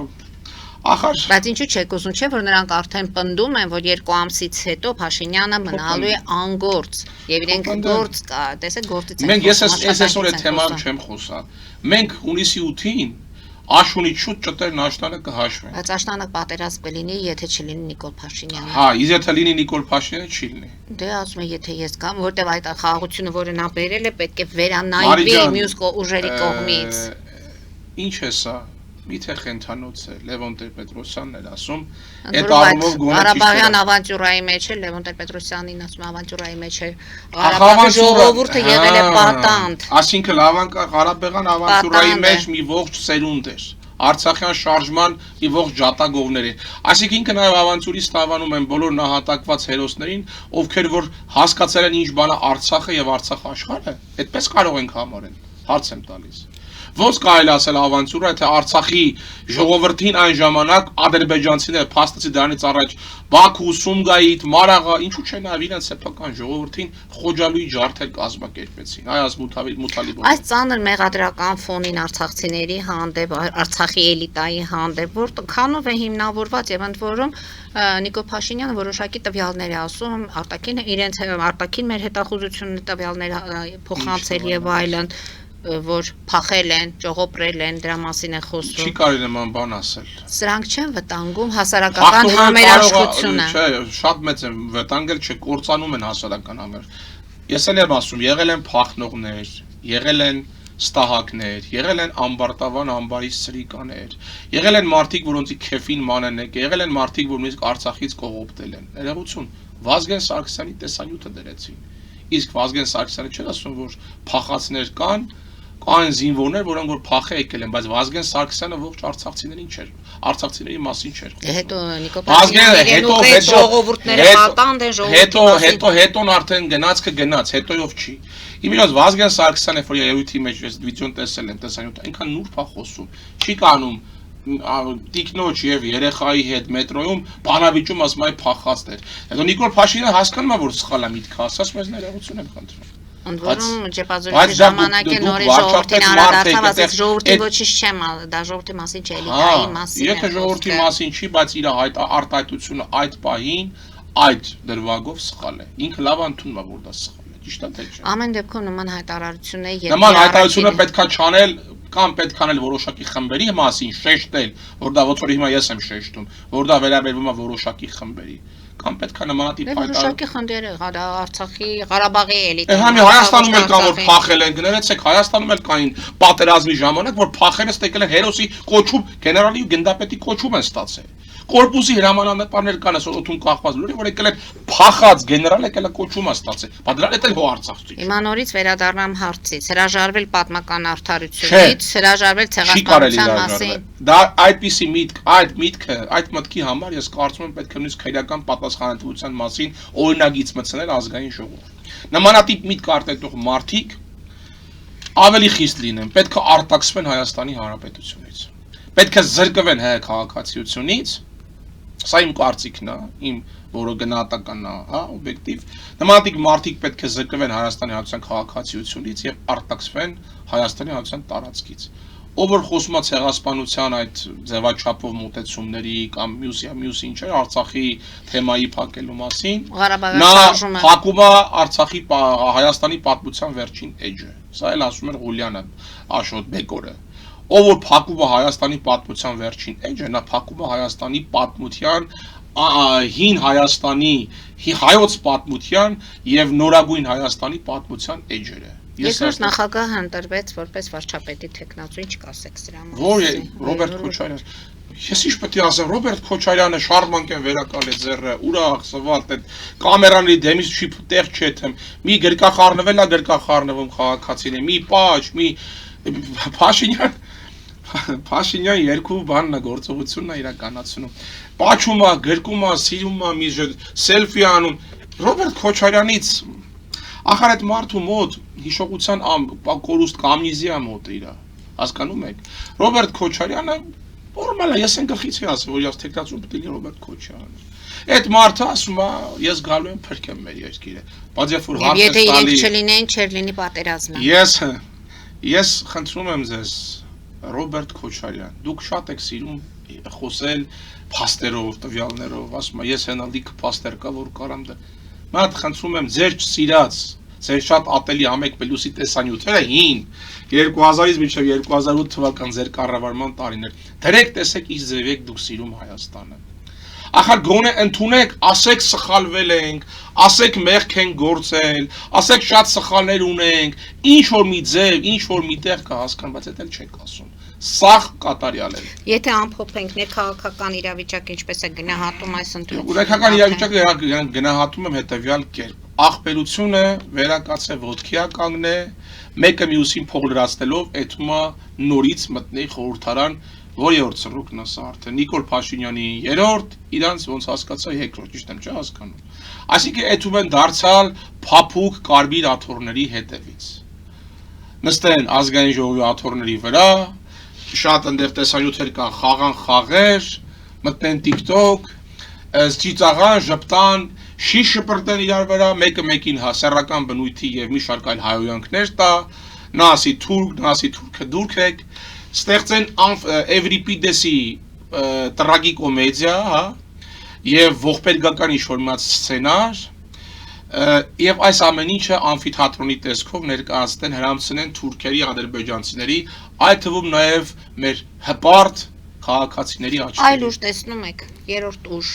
Ախր Բայց ինչու՞ չեք ուզում, չէ՞ որ նրանք արդեն պնդում են, որ 2 ամսից հետո Փաշինյանը մնալու է անգործ եւ իրենք գործ կա, տեսեք գործից են։ Մենք ես այսօր այդ թեման չեմ խոսա։ Մենք հունիսի 8-ին Աշունից շուտ ճտերն աշտանը կհաշվեն։ Բայց աշտանը պատերազմ կլինի, եթե չլինի Նիկոլ Փաշինյանը։ Հա, եթե լինի Նիկոլ Փաշինյանը չի լինի։ Դե ասում եմ, եթե ես կամ, որտեվ այդ խաղաղությունը, որը նա բերել է, պետք է վերանայվի մյուս ուժերի կողմից։ Ինչ է սա։ Միթե խենթանոց է Լևոն Տեր-Պետրոսյանն էր ասում, այդ առումով Ղարաբաղյան ավանտյուրայի մեջ է Լևոն Տեր-Պետրոսյանին ասում ավանտյուրայի մեջ է Ղարաբաղի ժողովուրդը եղել է պատանդ։ Այսինքն Ղարաբաղյան ավանտյուրայի մեջ մի ողջ սերունդ էր։ Արցախյան շարժման մի ողջ ջատագովներ է։ Այսինքն նաև ավանտյուրից ստավանում են բոլոր նահատակված հերոսներին, ովքեր որ հասկացել են ինչ բան է Արցախը եւ Արցախ աշխարհը, այդպես կարող ենք համարել։ Հարց եմ տալիս։ Ոնց կարելի ասել ավանտյուրը, թե Արցախի ժողովրդին այն ժամանակ ադրբեջանցիները փաստացի դրանից առաջ Բաքու, Սումգայիթ, Մարաղա, ինչու՞ չէ նաև իրենց սեփական ժողովրդին խոջալույի ջարդեր կազմակերպեցին։ Այ Մութալիբով։ Այս ծանր մեղադրական ֆոնին արցախցիների հանդեպ, Արցախի էլիտայի հանդեպ, որքանով է հիմնավորված եւ ընդ որում Նիկոլ Փաշինյանը որոշակի տվյալներ է ասում, արտաքին մեր հետախուզությունների տվյալները փոխանցել եւ այլն, որ փախել են, ճողոպրել են, դրա մասին է խոսում։ Չի կարելի նման բան ասել։ Սրանք չեն վտանգում հասարակական համերաշխությունը։ Չէ, շատ մեծ են վտանգել, չէ, կործանում են հասարակական համեր։ Ես էլ եմ ասում, եղել են փախնողներ, եղել են ստահակներ, եղել են ամբարտավան ամբարի սրիկաներ, եղել են մարդիկ, որոնցի քեֆին մանեն եք, եղել են մարդիկ, որ նույնիսկ Արցախից կողոպտել են։ Ներողություն, Վազգեն Սարգսյանի տեսանյութը դրեցին։ Իսկ Վազգեն Սարգսյանը չէր ասում, որ փախածներ կան զինվորներ, որոնք որ փախե եկել են, բայց Վազգեն Սարգսյանը ողջ արցախցիներին չէր, արցախցիների մասին չէր խոսում։ Հետո Նիկոլ Փաշինյանը ժողովուրդները պատանդ են ժողովրդի հետոն արդեն գնաց, հետոյով չի։ Իմիջիայլոց Վազգեն Սարգսյանը, որ երևույթի մեջ ես վիդեոն տեսել եմ, տեսանյութը, այնքան նուրբ է խոսում, չի կանում տիկնոջ եւ երեխայի հետ մետրոյում բանավիճում ասում այ փախածներ։ Հետո Նիկոլ Փաշինյանը հասկանում է, որ սխալ է միտքը ասած, մեզ ներողություն եմ խնդրում։ Ընդ որում ճեպազորի ժամանակ է նորի ժողովրդին անդրադարձավ, ասես ժողովրդի ոչինչ չեմ, դա ժողովրդի մասին չէ, էլիտայի մասին է։ Եթե ժողովրդի մասին չի, բայց իր արտահայտությունը այդ պահին այդ դրվագով սխալ է։ Ինքը լավ ընդունում է, որ դա սխալ է, ճիշտ է թե չէ։ Ամեն դեպքում նման հայտարարությունները նման հայտարարությունը պետքա չանել կամ պետք անել որոշակի խմբերի մասին շեշտել, որ դա ոնց որ հիմա ես եմ շեշտում, որ դա վերաբերվում է որոշակի խմբերի, կամ պետքա նմանատիպ որոշակի խնդիրը Արցախի Ղարաբաղի էլիտա։ Հա, Հայաստանում էլ կան որ փախել են, գներեցեք, Հայաստանում էլ կային պատերազմի ժամանակ, որ փախել են, ստեկել են հերոսի կոչում, գեներալի ու գնդապետի կոչում են ստացել։ Կորպուսի հրամանատարներ կան այսօր օդում կախված լուրի, որ եկել են փախած գեներալ եկել է կոչում ստացել։ Բա դրան էլ հո Արցախցի։ Հիմա նորից վերադառնամ հարցից, հրաժարվել պատմական արդարությունից, հրաժարվել ցեղասպանության մասին։ Դա այդպիսի միտք, այդ մտքի համար ես կարծում եմ պետք է նույնիսկ քրեական պատասխանատվության մասին օրինագիծ մտցնել ազգային ժողով։ Նմանատիպ միտք արտահայտող մարդիկ ավելի խիստ լինեն, պետք է արտաքսվեն Հայաստանի Հանրապետությունից։ Պետք է զրկվեն հայ քաղաքացիությունից։ Սա իմ կարծիքն է, իմ որը գնահատականն է, հա, օբյեկտիվ։ Նմանատիպ մարդիկ պետք է զրկվեն Հայաստանի Հանրապետության քաղաքացիությունից եւ արտաքսվեն Հայաստանի Հանրապետության տարածքից։ Ով որ խոսում է ցեղասպանության այդ ձևաչափով մոտեցումների կամ մյուս ինչեր Արցախի թեմայի փակելու մասին, նա փակում է Արցախի Հայաստանի պատմության վերջին էջը։ Սա էլ ասում էր Ղուլյանը, Աշոտ Բեկորը։ Ով որ փակում է Հայաստանի պատմության վերջին էջը, նա փակում է Հայաստանի պատմության հին Հայաստանի հայոց պատմության եւ նորագույն Հայաստանի պատմության էջերը։ Երկրորդ նախագահը ընտրվեց որպես վարչապետի թեկնածու, ինչ կասեք սրա մասին։ Որ Ռոբերտ Քոչարյան։ Ես ինչ պետք է ասեմ, Ռոբերտ Քոչարյանը շարմանքեն վերակալ է ձեռը, ուրախ, սվատ այդ կամերանի դեմից չի տեղ չէ թեմ։ Մի գրկախառնվել է գրկախառնվում քաղաքացին է, մի պաճ, մի Փաշինյան երկու բանն է գործողությունն է իրականացնում։ Պաչում է, գրկում է, սիրում է, մի սելֆի անում։ Ռոբերտ Քոչարյանից ախր այդ մարդու մոտ հիշողության կորուստ կամնիզիա մոտ իր, հասկանում եք։ Ռոբերտ Քոչարյանը նորմալ է, ես են գլխից եմ ասում, որ ես թեկնածու պետք է Ռոբերտ Քոչարյանը։ Այդ մարդը ասում է, ես գալու եմ փրկեմ մեր երկիրը։ Բայց երբ որ հարց է տալի, եթե իրենք չլինեն, չէր լինի պատերազմը։ Ես խնդրում եմ ձեզ Ռոբերտ Քոչարյան, դուք շատ եք սիրում խոսել փաստերով, տվյալներով, ասում եմ, ես հենա լիքը փաստեր կա, որ կարամ դա։ Մատ խնդրում եմ, ձեր չսիրած, ձեր շատ ատելի համեք պլյուսի տեսանյութերը հին 2000-ից մինչև 2008 թվական ձեր կառավարման տարիներ։ Դրեք տեսեք ինչ ձև եք դուք սիրում Հայաստանը։ Ախր գոնե ընդունեք, ասեք սխալվել ենք, ասեք մեղք են գործել, ասեք շատ սխալներ ունենք, ինչ որ մի ձև, ինչ որ մի տեղ կա հասկան, բայց դա էլ չեք ասում։ Սաղ կատարյալ է։ Եթե ամփոփենք ներքաղաքական իրավիճակը ինչպես է գնահատում այս ընտրությունը։ Ներքաղաքական իրավիճակը գնահատում եմ հետևյալ կերպ։ Աղբերությունը վերակացե ոտքի կանգնե, մեկը մյուսին փող լրացնելով էթումա նորից մտնի խորհրդարան, որերորդ սռուկն ասա արդեն Նիկոլ Փաշինյանի երրորդ, իրանց ոնց հասկացա երկրորդ, ճիշտ եմ չէ հասկանում։ Այսինքն էթում են դարձյալ փափուկ կարմիր աթոռների հետևից։ Նստեն ազգային ժողովի աթոռների վրա, շատ ընդեղ տեսանյութեր կան խաղան խաղեր, մտնեն TikTok, ծիծաղան, ժպտան, շիշ շպրտեն իրար վրա, մեկը մեկին հասարական բնույթի եւ մի շարք այլ հայոյանքներ տա, նա ասի թուրք, նա ասի թուրքը դուրք եք, ստեղծեն Էվրիպիդեսի տրագիկոմեդիա, հա, եւ ողբերգական ինչ-որ մի սցենար, եւ այս ամեն ինչը ամֆիթատրոնի տեսքով ներկայացնեն, հրամցնեն թուրքերի, ադրբեջանցիների, այդ թվում նաեւ մեր հպարտ քաղաքացիների աչքերին։ Այլ ուժ տեսնում եք, երրորդ ուժ,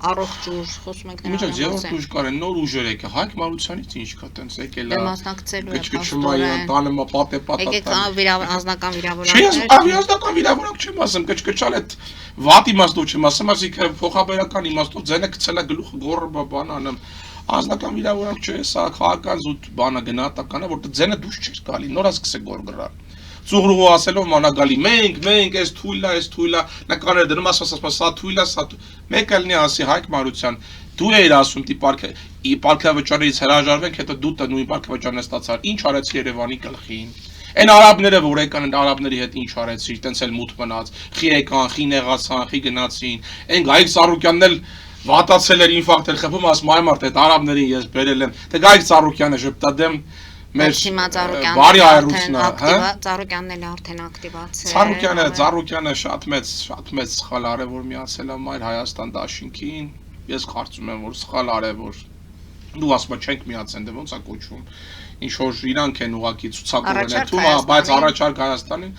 առողջ ուժ, խոսում եք Ինչ երրորդ ուժ կարեն նոր ուժեր եկա, Հայկ Մարությանից ինչ կա, տենց եկել է։ Մասնակցելու է Կչկչմայ տանը մա պատե պատա։ Եկեք անձնական Չէ, վիրավորանքներ։ անձնական վիրավորանք չեմ ասում, կչկչալ այդ վատ իմաստով չեմ ասում, ասիկա փոխաբերական իմաստով ձենը գցել է գլուխը գոռը բան անեմ։ Անձնական վիրավորանք չէ, սա քաղաքական զուտ բանը գնահատական է, որտեղ ձենը դուրս չէր գալի, նոր ասկսե գոր գրալ։ Ծուղրուղու ասելով մանագալի, մենք, այս թույլա, նկարները դնում ասում, սա թույլա, սա մեկը լինի ասի Հայկ Մարության, դու էիր ասում դի պարքավճարից հրաժարվենք, հետո դու տա նույն պարքավճարն ես ստացար, ինչ արեցի Երևանի գլխին։ Այն արաբները, որ եկան արաբների հետ ինչ արեցի, տենց էլ մութ մնաց, խի եկան, խի նեղացան, խի գնացին, այն Գայիկ Ծառուկյանն էլ վատացել էր ինֆարկտ էր խփում, ասում այ մարդ այդ արաբներին ես բերել եմ, թե Գայիկ Ծառուկյանը ժպտադեմ մեր բարի այրուցն է, հա? Ծառուկյանն էլ արդեն ակտիվացել։ Ծառուկյանը շատ մեծ սխալ արել, որ միացել է մայր Հայաստան դաշինքին։ Ես կարծում եմ, որ սխալ արել, որ դու ասում ես չենք միացեն, դե ոնց է կոչվում։ Ինչ որ իրանք են ուղակի ցուցակորեն էթում, բայց առաջարկ Հայաստանին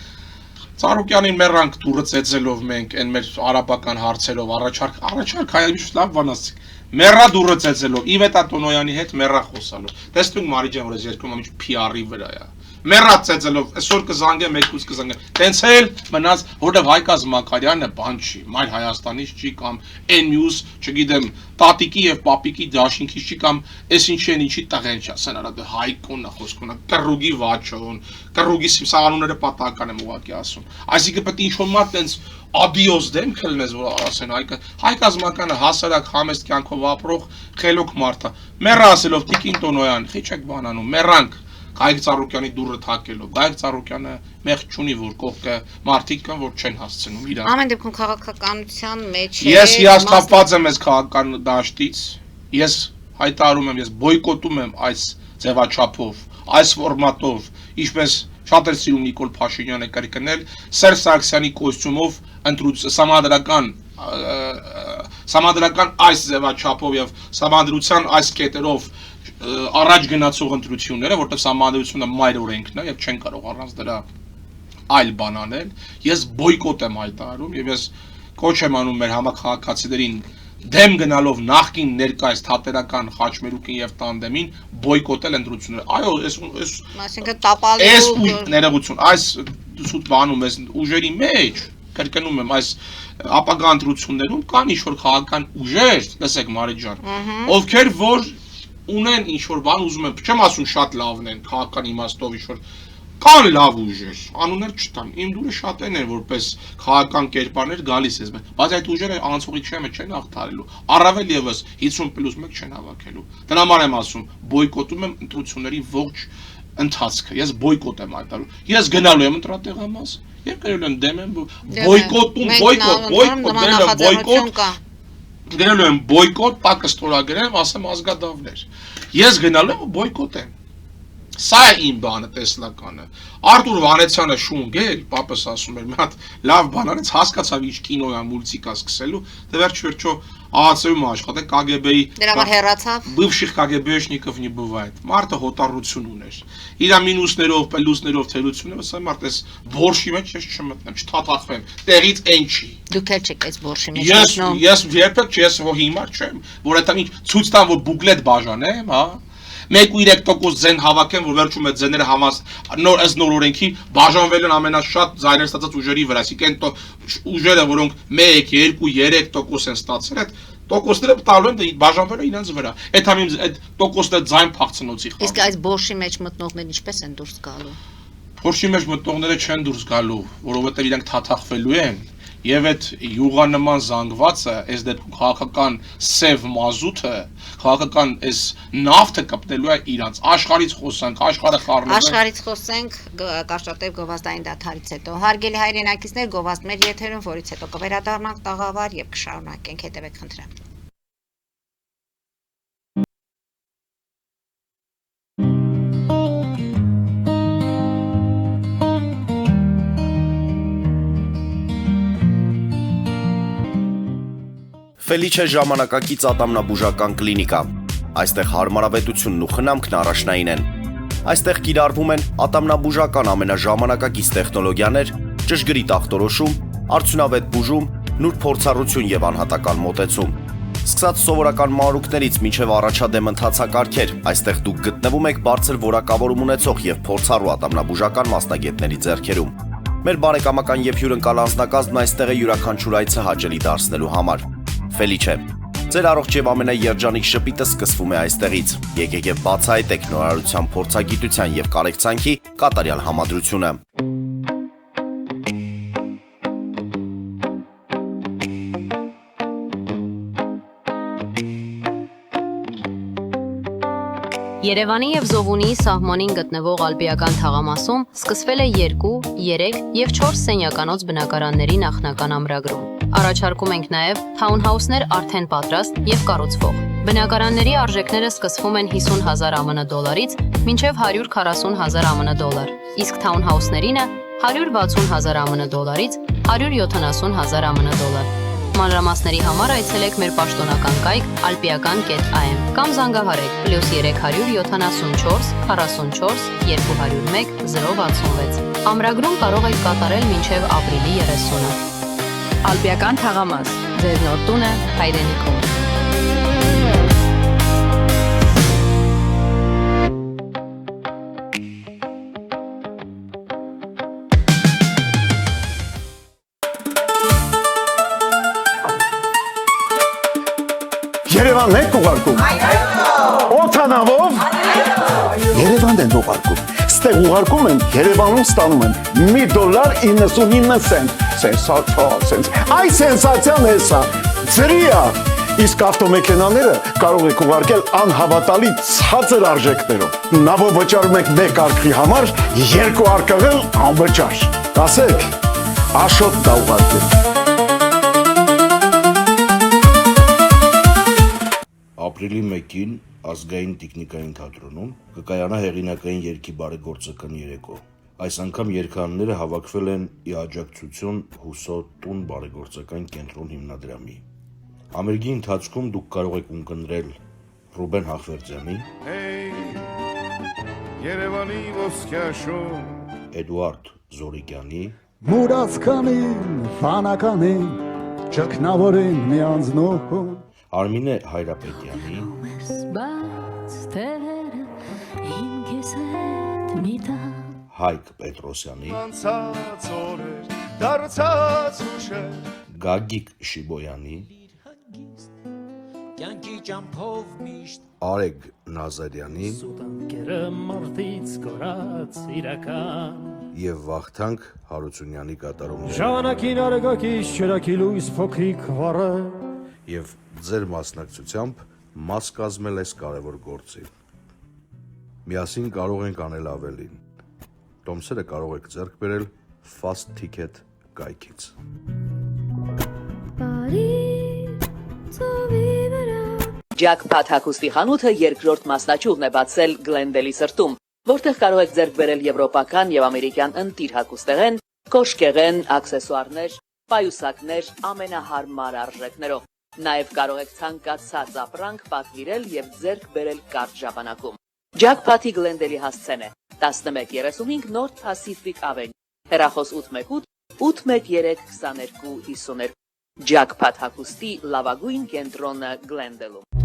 Ծառուկյանին մեռանք դուրը ծեծելով մենք այն մեր արաբական հարցերով առաջարկ հայերից լավ բան ասեցիք մեռա դուրը ծեծելով Իվետա Տոնոյանի հետ մեռա խոսալով տեսնում Մարի ջան որ ես երկում եմ PR-ի վրա է մեռա ծեծելով այսօր կզանգեմ մեկուց կզանգեմ տենց էլ մնաց որտեվ Հայկազ Մակարյանը բան չի մայր Հայաստանից չի կամ N-News չգիտեմ տատիկի եւ պապիկի դաշինքից չի կամ այս ինչի են ինչի տղեն չի ասեն արա դե Հայկոնն է խոսքոնը կռուգի վաչոն կռուգի սանունները պատահական եմ ուղակի ասում այսինքն պետք է ինչ-որ մատ տենց ադիոս դեմք լնես որ ասեն Հայկազ Մակարյանը հասարակ համեստ կյանքով ապրող խելոք մարդ է մեռա ասելով Տիկին Տոնոյան խիչեք բանանում մեռանք Գայիկ Ծառուկյանի դուրը թակելով Գայիկ Ծառուկյանը մեղք չունի որ կողքը մարդիկ կան որ չեն հասցնում իրան Ամեն դեպքում քաղաքականության մեջ Ես հիասթափված եմ այս քաղաքական դաշտից ես հայտարարում եմ ես բոյկոտում եմ այս ձևաչափով այս ֆորմատով ինչպես շատ էր սիրում Նիկոլ Փաշինյանը կրկնել Սերժ Սարգսյանի կոստյումով համադրական այս ձևաչափով եւ համադրության այս կետերով առաջ գնացող ընտրությունները, որտեղ համադրությունը մայր օրենքն է եւ չեն կարող առանց դրա այլ բան անել, ես բոյկոտ եմ հայտարարում եւ ես կոչ եմ անում մեր համակարգացիներին դեմ գնալով նախքին ներկայիս թատերական խաչմերուկին եւ տանդեմին բոյկոտել ընտրությունները։ Այո, այսինքն տապալելու ներողություն, այս սուտ բանում ես ուժերի մեջ կրկնում եմ այս ապագա ընտրություններում կան ինչ-որ քաղաքական ուժեր, լսեք Մարի ջան, ովքեր որ ունեն ինչ-որ բան ուզում են, չեմ ասում շատ լավն են, քաղաքական իմաստով ինչ-որ կան լավ ուժեր, անուններ չտամ, իմ դուրը շատեն են, որպես քաղաքական կերպարներ գալիս ես, բայց այդ ուժերը անցողի չեն հաղթարելու, առավել ևս 50+1 չեն հավաքելու, դրա համար եմ ասում, բոյկոտում եմ ընտրությունների ողջ ընթացքը, ես բոյկոտ եմ հայտարարում, ես գնալու եմ ընտրատեղամաս, եւ գրել եմ դեմ եմ, Գրելու եմ բոյկոտ, տակը ստորագրեմ, ասեմ ազգադավներ։ Ես գնալու եմ ու բոյկոտ եմ։ Սա է իմ բանը տեսլականը։ Արտուր Վանեցյանը շունգել, պապս ասում էր, մի հատ լավ բան արեց, հասկացավ ինչ կինոյա մուլտիկա սկսելու, դե վերջ-վերջո ԱԱՑ-ում աշխատել KGB-ի Դրա համար հեռացավ։ Бывших КГБшников не бывает։ Մարդը հոտառություն ուներ։ Իրա մինուսներով, պլյուսներով, թերություններով, սա մարդ էս բորշի մեջ ես չմտնեմ, չթաթախվեմ։ Տեղից այն չի։ Դուք էլ չեք այս բորշի մեջ մտնում։ Ես երբեք չես որ հիմար չեմ, որ այդ ինչ ցույց տամ որ բուկլետ բաժանեմ, հա։ 1.3% ձեն հավաքեն, որ վերջում այդ ձեները նոր ըստ նոր օրենքի բաժանվել են ամենաշատ ձայներ ստացած ուժերի վրա։ Այսինքն ուժերը, որոնք 1, 2, 3% են ստացել, այդ տոկոսները տալու են բաժանվել են իրենց վրա։ Այդ համին այդ տոկոսները ձայն փախցնոցի խաղ։ Իսկ այս բորշի մեջ մտնողներն ինչպես են դուրս գալու։ Փորշի մեջ մտնողները չեն դուրս գալու, որովհետև իրենք թաթախվելու են։ Եվ այդ յուղանման զանգվածը, այս դեպքում քաղաքական սև մազութը, քաղաքական այս նավթը կպնելու է իրանց աշխարհից խոսանք, աշխարհը խառնելու է։ Աշխարհից խոսենք Կարճատև գովազդային դադարից հետո։ Հարգելի հայրենակիցներ, գովազդ մեր եթերում, որից հետո կվերադառնանք տաղավար եւ կշարունակենք, հետեւեք խնդրեմ։ Ֆելիչե ժամանակակից ատամնաբուժական կլինիկա։ Այստեղ հարմարավետությունն ու խնամքն առաջնային են։ Այստեղ կիրառվում են ատամնաբուժական ամենաժամանակակից տեխնոլոգիաներ, ճշգրիտ ախտորոշում, արդյունավետ բուժում, նուրբ փորձառություն եւ անհատական մոտեցում։ Սկսած սովորական մանրուքներից մինչև առաջադեմ ընթացակարգեր, այստեղ դուք գտնվում եք բարձր որակավորում ունեցող եւ փորձառու ատամնաբուժական մասնագետների ձեռքերում։ Մեր բարեկամական եւ հյուրընկալ անձնակազմն այստեղ է յուրաքանչյուր այցը հաճելի դարձնելու համար։ Ֆելիչե, ձեր առողջ եւ ամենաերջանիկ շպիտը սկսվում է այստեղից։ Եկեք եւ բացահայտեք նորարարության փորձագիտության եւ կարեկցանքի կատարյալ համադրությունը։ Երևանի եւ Զովունիի սահմանին գտնվող ալպիական թաղամասում սկսվել է 2, 3 եւ 4 սենյականոց բնակարանների նախնական ամրագրում։ Առաջարկում ենք նաեւ թաունհաուսներ արդեն պատրաստ եւ կառուցվող։ Բնակարանների արժեքները սկսվում են 50,000 ԱՄՆ դոլարից մինչև 140,000 ԱՄՆ դոլար, իսկ թաունհաուսներինը 160,000 ԱՄՆ դոլարից 170,000 ԱՄՆ դոլար։ Մանրամասների համար այցելեք մեր պաշտոնական կայք alpiakan.am կամ զանգահարեք +374 44 201 066։ Ամրագրում կարող եք կատարել մինչև ապրիլի 30-ը։ Ալպիական թաղամաս, ձեր նոր տունը հայրենիքում։ Երևանն եք ուղարկում։ Օթանավով։ Երևանն են ուղարկում։ Ստեղ ուղարկում են, Երևանում ստանում են $1.99 սենսացիա։ Այ սենսացիան է սա։ Ծրիա։ Իսկ ավտոմեքենաները կարող եք ուղարկել անհավատալի ցածր արժեքներով։ Նավով վճարում եք 1 արկղի համար, 2 արկղել անվճար։ Ասեք, Աշոտ դա ուղարկել։ Ապրիլի 1-ին ազգային տեխնիկային թատրոնում կկայանա հեղինակային երգի բարեգործական երեկո։ Այս անգամ երգանները հավաքվել են ի աջակցություն Հուսո տուն բարեգործական կենտրոն հիմնադրամի։ Ամերիկի ընթացքում դուք կարող եք ունկնդրել Ռուբեն Հախվերդյանի, Երևանի ոսկյաշուն, Էդուարդ Զորիկյանի, Մուրացկանին, ֆանականին, ճգնավորին միանձնոհուն, Արմինե Հայրապետյանի, Հայկ Պետրոսյանի, անցած օրեր, դարձած ուշեր, Գագիկ Շիբոյանի, Կյանքի ճամփով միշտ Արեգ Նազարյանի Սուտանկերը մարդից կորած իրական եւ Վախթանգ Հարությունյանի կատարումները Ժամանակին արեգակից չրակի լույս փոքրիկ վառը եւ ձեր մասնակցությամբ մաս կազմել այս կարևոր գործի։ Միասին կարող ենք անել ավելին։ Տոմսերը կարող եք ձեռք բերել Fast Ticket կայքից։ Ջակփաթ հագուստի խանութը երկրորդ մասնաճյուղն է բացել Գլենդելի սրտում։ որտեղ կարող եք ձեռք բերել եվրոպական եւ ամերիկյան ընտիր հագուստեղեն, կոշկեղեն, աքսեսուարներ, պայուսակներ ամենահարմար արժեքներով։ Նաեւ կարող եք ցանկացած ապրանք պատվիրել եւ ձեռք բերել կարճ ժամանակում։ Jackpot-ի Glendale-ի հասցեն է 1135 North Pacific Avenue, հեռախոս 818 813 2252 Jackpot հագուստի լավագույն կենտրոնը Glendale-ում։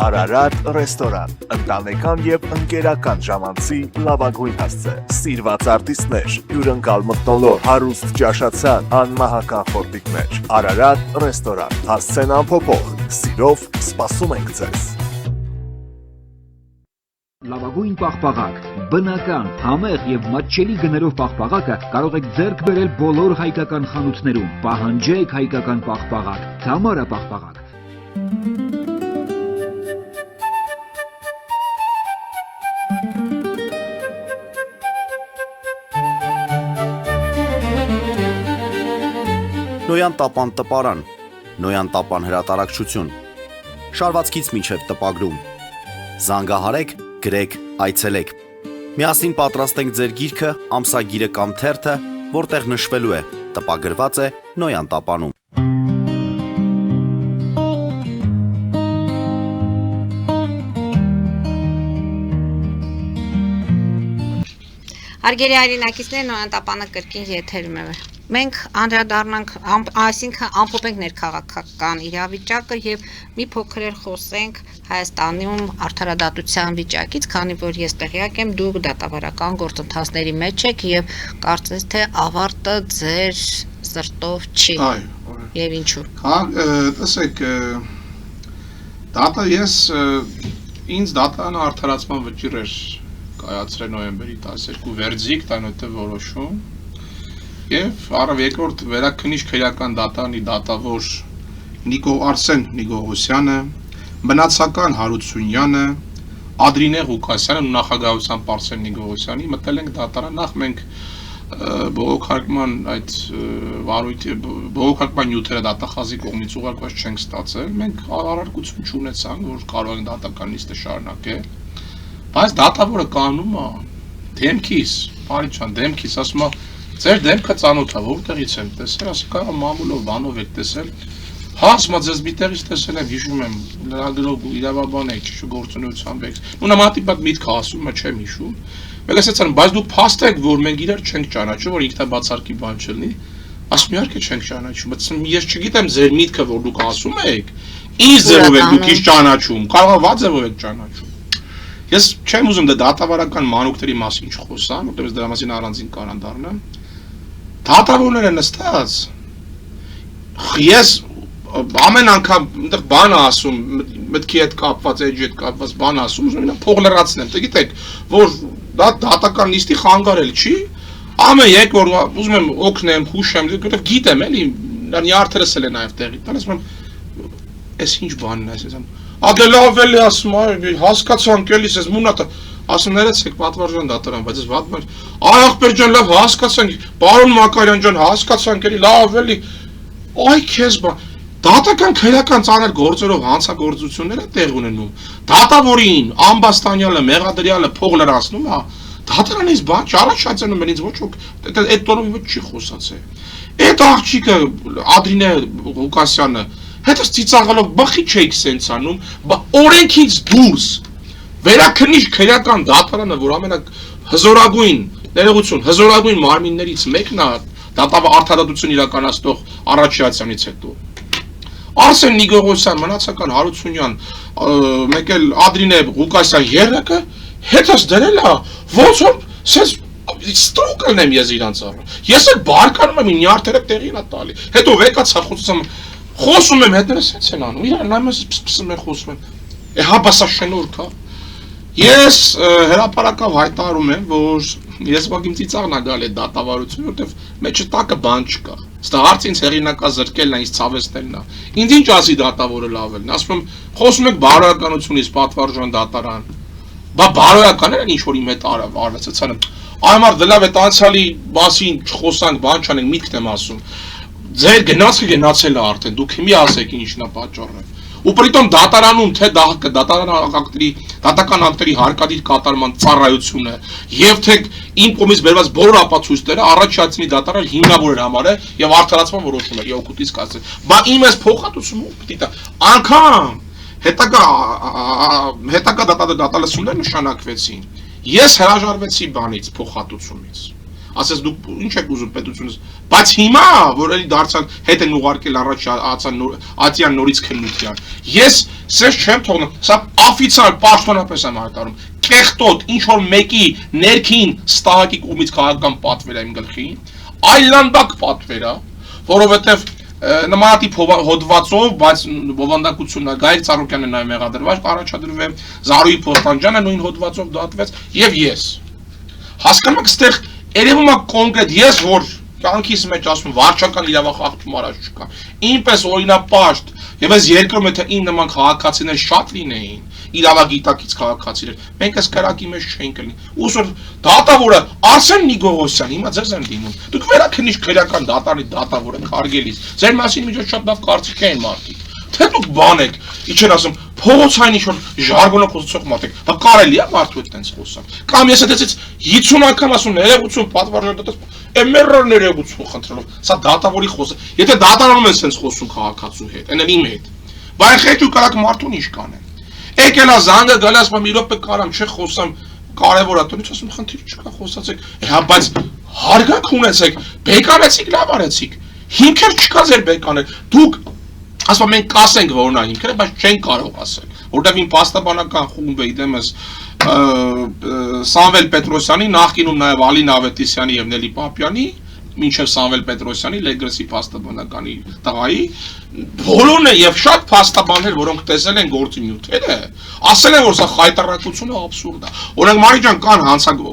Արարատ ռեստորան, ընտանեկան եւ ընկերական ժամանցի լավագույն հասցե, սիրված արտիստներ, հյուրընկալ մթնոլորտ, հարուստ ճաշացան, անմահական խորտիկներ։ Արարատ ռեստորան, հասցեն անփոփոխ, սիրով սպասում ենք ձեզ։ Լավագույն պաղպաղակ, բնական, համեղ եւ մատչելի գներով պաղպաղակը կարող եք ձեռք բերել բոլոր հայկական խանութներում։ Պահանջեք հայկական պաղպաղակ, Թամարա պաղպաղակ։ Նոյան տապան տպարան, Նոյան տապան հրատարակչություն, շարվածքից մինչև տպագրում, զանգահարեք, գրեք, այցելեք, միասին պատրաստենք ձեր գիրքը, ամսագիրը կամ թերթը, որտեղ նշվելու է, տպագրված է Նոյան տապանում։ Հարգելի հայրենակիցներ, Նոյան տապանը կրկին եթերում է։ Մենք անդրադառնանք, այսինքն ամփոփենք ներքաղաքական իրավիճակը եւ մի փոքր խոսենք Հայաստանում արդարադատության վիճակից, քանի որ ես տեղյակ եմ, դուք դատավարական գործընթացների մեջ եք եւ կարծես թե ավարտը ձեր սրտով չի։ Այո։ Եվ ինչու։ Հա, տեսեք, ինձ դատան արդարացման վճիռ էր կայացրել նոյեմբերի 12 վերձիկ, տանոթը որոշում։ Եվ առավ երկրորդ վերաքննիչ քրեական դատարանի դատավոր Արսեն Նիկողոսյանը, մնացական Հարությունյանը, Ադրինե Ղուկասյանը ու նախագահության Պարսեն Նիկողոսյանի մտել ենք դատարան, նախ մենք բողոքարկման այդ վարույթի բողոքարկման նյութերը դատախազի կողմից ուղարկված չենք ստացել, մենք առարկություն չունեցանք, որ կարող ենք դատական նիստը շարունակել, բայց դատավորը կանում է դեմքիս, բարի ջան, դեմքիս, ասում է ձեր դեմքը ծանոթ է, որտեղից եմ տեսել, ասի կարող մամուլով, բանով եք տեսել, հա, ասում ձեզ մի տեղից տեսել եմ, հիշում եմ, լրագրող իրավաբան եք, գործունեությամբ եք, ու նմանատիպ միտքը ասում է, չեմ հիշում, մեկ ասեցան, բայց դուք փաստ եք, որ մենք իրար չենք ճանաչում, որ ինքնաբացարկի բան չլինի, ասում իհարկե չենք ճանաչում, բայց ես չգիտեմ ձեր միտքը, որ դուք ասում եք, ինչ ձևով եք դուք ինչ ճանաչում, կարող է վատ ձևով եք ճանաչում։ Ես չեմ ուզում դատավարական մանուկների մասին չխոսամ, որտեղ դրա մասին առանձին կարան դառնամ։ Դատավորները նստած, ես ամեն անգամ այնտեղ բան ասում, մտքի հետ կապված, էջի հետ կապված բան ասում, ուզում եմ փող լրացնեմ, գիտեք, որ դա դատական նիստի խանգարել չի, ամեն եկ որ ուզում եմ օգնեմ, հուշեմ, գիտեմ էլի, նյարդերս էլ է նաև տեղի տալ, ասում եմ, այս ինչ բանն է, ասում Ադե լավ էլի ասում, հասկացանք էլի, ես մունատը, ասում ներեցեք պատվարժան դատարան, բայց ես վատմար, այ աղբեր ջան, լավ հասկացանք, պարոն Մակարյան ջան, հասկացանք էլի, լավ էլի, այ քեզ բան, դատական քրեական ծանր գործերով հանցագործությունները տեղ ունենում, դատավորին, ամբաստանյալը, մեղադրյալը փող լրացնում է, դատարանից բան չառաջացնում են ինձ ոչ ոք, այդ տոնով ոչ չի խոսացել, այդ աղջիկը Ադրինե Ղուկասյանը հետո ծիծաղելով բխի չեք սենց անում, օրենքից դուրս վերաքննիչ քրեական դատարանը, որ ամենահզորագույն ներողություն, հզորագույն մարմիններից մեկն է դատավար արդարադատություն իրականացնող առաջացյանից հետո։ Արսեն Նիկողոսյան, մնացական Հարությունյան, մեկ էլ Ադրինե Ղուկասյան երեքը հետս դրել է, ոնց որ սենց ստրուկն եմ ես իրանց առը։ Ես էլ բարկանում եմ նյարդերը տեղին է տալի։ Հետո վեկացա խոսում եմ հետները սենց են անում, իրան նայում ես պսպսում են խոսում են, հաբասա շնորք հա, ես հրապարակավ հայտարարում եմ, որ ես վագիմ ծիծաղն է գալ է դատավարություն, որտև մեջը տակը բան չկա, ստա հարց ինձ հեղինակա զրկելն է, ինձ ցավեցնելն է, ինձ ինչ ասի դատավորը լավելն, ասում եմ, խոսում եք բարոյականությունից պատվարժան դատարան, բա բարոյականները ինչ որ իմ հետ արվեցեցան եմ, Այմար դլավ այդ անցյալի մասին չխոսանք, բան չանենք, միտքն եմ ասում։ Ձեր գնացքը գնացել է արդեն, դուք մի ասեք ինչն է պատճառը։ Ու պրիտոմ դատարանում թե դատական ակտերի հարկադիր կատարման ծառայությունը եւ թե իմ կողմից բերված բոլոր ապացույցները առաջացնի դատարան հիմնավոր համար է եւ արդարացման որոշում է օգուտից կացել։ Բա իմ էս փոխհատուցումը պիտի տա։ Անկամ հետագա դատալսումներ նշանակվեցին։ Ես հրաժարվեցի բանից փոխհատուցումից։ Ասես դուք ինչ եք ուզում պետությունից, բայց հիմա որ էլի դարձան հետ են ուղարկել առաջ ատյան նորից քննության։ Ես սես չեմ թողնում, սա օֆիցիալ պաշտոնապես եմ հայտարարում։ Կեղտոտ ինչ որ մեկի ներքին ստահակի կողմից քաղաքական պատվեր է իմ գլխին, այլանդակ պատվեր է, որովհետև նմանատիպ հոդվածով, բայց բովանդակությունն է, Գայել Ծառուկյանը նաև մեղադրված առաջադրվեց, Զարուհի Փոստանջյանը նույն հոդվածով դատվեց եւ ես։ Հասկանում եք, այստեղ երևում է կոնկրետ ես որ կյանքիս մեջ ասում վարչական իրավախախտում առաջ չկա։ Ինպես օրինապաշտ եւ այս երկրում եթե իմ նման քաղաքացիներ շատ լինեին, իրավագիտակից քաղաքացիներ, մենք այս կրակի մեջ չէինք լինի։ Ուսոր դատավորը Արսեն Նիգողոսյան, հիմա ձեզ եմ դիմում։ Դուք վերաքնիչ քրեական դատարանի դատավոր եք հարգելիս։ Ձեր մասին միջոց շատ լավ կարծիք են մարդիկ։ Թե դուք բան եք, ինչ են ասում, փողոցային ինչ որ ժարգոնով խոսող մարդիկ, բա կարելի է մարդու հետ տենց խոսալ։ Կամ ես այդից 50 անգամ ասում ներողություն պատվարժան դատած, մերրոր ներողություն խնդրելով։ Սա դատավորի խոսը։ Եթե դատարանում են սենց խոսում քաղաքացու հետ, այնն իմ հետ։ Բայց խեթու կարակ մարդուն ինչ կանեն։ Եկել է զանգը գալիս, բա մի րոպե կարամ չէ խոսամ, կարևոր է, դուրս ասում խնդիր չկա, խոսացեք։ Հա բայց հարգանք ունեցեք, բեկանեցիք, լավ արեցիք։ Հիմքեր չկա ձեր բեկաներ։ Դուք ասում մենք կասենք որ նա հիմքերը, բայց չեն կարող ասել, որտեղ իմ փաստաբանական խումբը իդեմս Սամվել Պետրոսյանի, նախկինում նաև Ալին Ավետիսյանի եւ Նելի Պապյանի, մինչև Սամվել Պետրոսյանի լեգրեսի փաստաբանականի տղայի, բոլորն է եւ շատ փաստաբաններ, որոնք տեսել են գործի նյութերը, ասել են որ սա խայտարակությունը աբսուրդ է։ Օրինակ Մարի ջան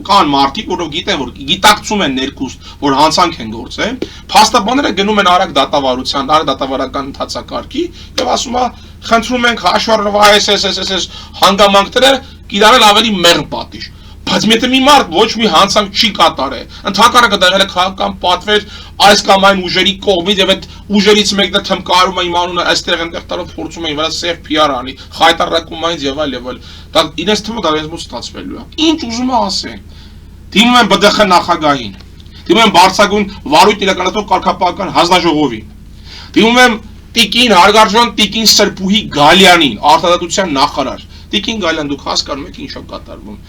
կան մարդիկ, որոնք գիտեն որ գիտակցում են ներքուստ, որ հանցանք են գործել, փաստաբանները գնում են արագ դատավարության, դատավարական ընթացակարգի եւ ասում է խնդրում ենք հաշվառվա այս հանգամանքները կիրառել ավելի մեղմ պատիժ։ Բայց եթե մի մարդ ոչ մի հանցանք չի կատարել, ընդհանրապես դեղել է քաղաքական պատվեր այս կամ այն ուժերի կողմից եւ այդ ուժերից մեկն է թմկարում է իմ անունը այստեղ այնտեղ տալով փորձում են վրա սև PR անի, խայտարակում այնց եւ այլ։ Դա իրենց թվում դա ես ստացվելու է։ Ինչ ուզում է ասեն։ Դիմում են ԲԴԽ նախագահին։ Դիմում են Բարսագուն վարույթ իրականացող կարգապահական հանձնաժողովին։ Դիմում են Տիկին Հարգարժան Տիկին Սրբուհի Գալյանին, արտադատության նախարար։ Տիկին Գալյան դուք հասկանում եք ինչ է կատարվում։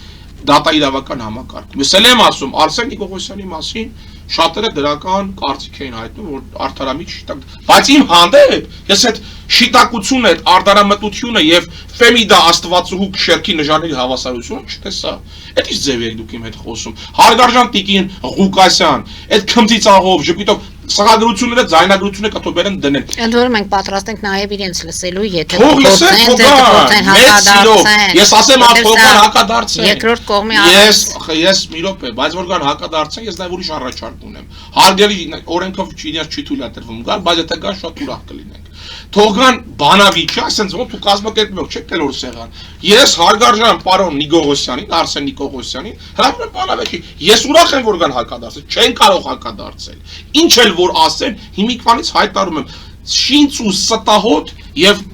Դատա իրավական համակարգում։ Ես եմ ասում Արսեն Նիկողոսյանի մասին շատերը դրական կարծիք էին հայտնում, որ արդարամիտ շիտակ, բայց իմ հանդեպ ես այդ շիտակությունը, այդ արդարամտությունը եւ Ֆեմիդա Աստվածուհու շերքի նժարների հավասարությունը չտեսա։ Այդ ինչ ձև եք դուք իմ հետ խոսում։ Հարգարժան Տիկին Ղուկասյան, այդ քմծիծաղով, ժպիտով սղագրությունները, ձայնագրությունները կթոբերեն դնեն։ Ընդ որում մենք պատրաստ ենք նաև իրենց լսելու, եթե փոխեն հակադարձեն։ Ես ասեմ փոխան հակադարձեն։ Երկրորդ կողմի ես մի րոպե, բայց որ կան հակադարձեն, ես նաև ուրիշ առաջարկ ունեմ։ Հարգելի օրենքով իրենց չի թույլատրվում գալ, բայց եթե գա շատ ուրախ կլինենք։ Թողան բանավիճը, ասենց ոնց ու կազմակերպելով չեք տել որ սեղան։ Ես հարգարժան պարոն Նիգողոսյանին, Արսեն Նիկողոսյանին, հրավիրում եմ բանավեճի։ Ես ուրախ եմ որ գան հակադարձել, չեն կարող հակադարձել։ Ինչ էլ որ ասեն, հիմիկվանից հայտարարում եմ շինց ու ստահոտ եւ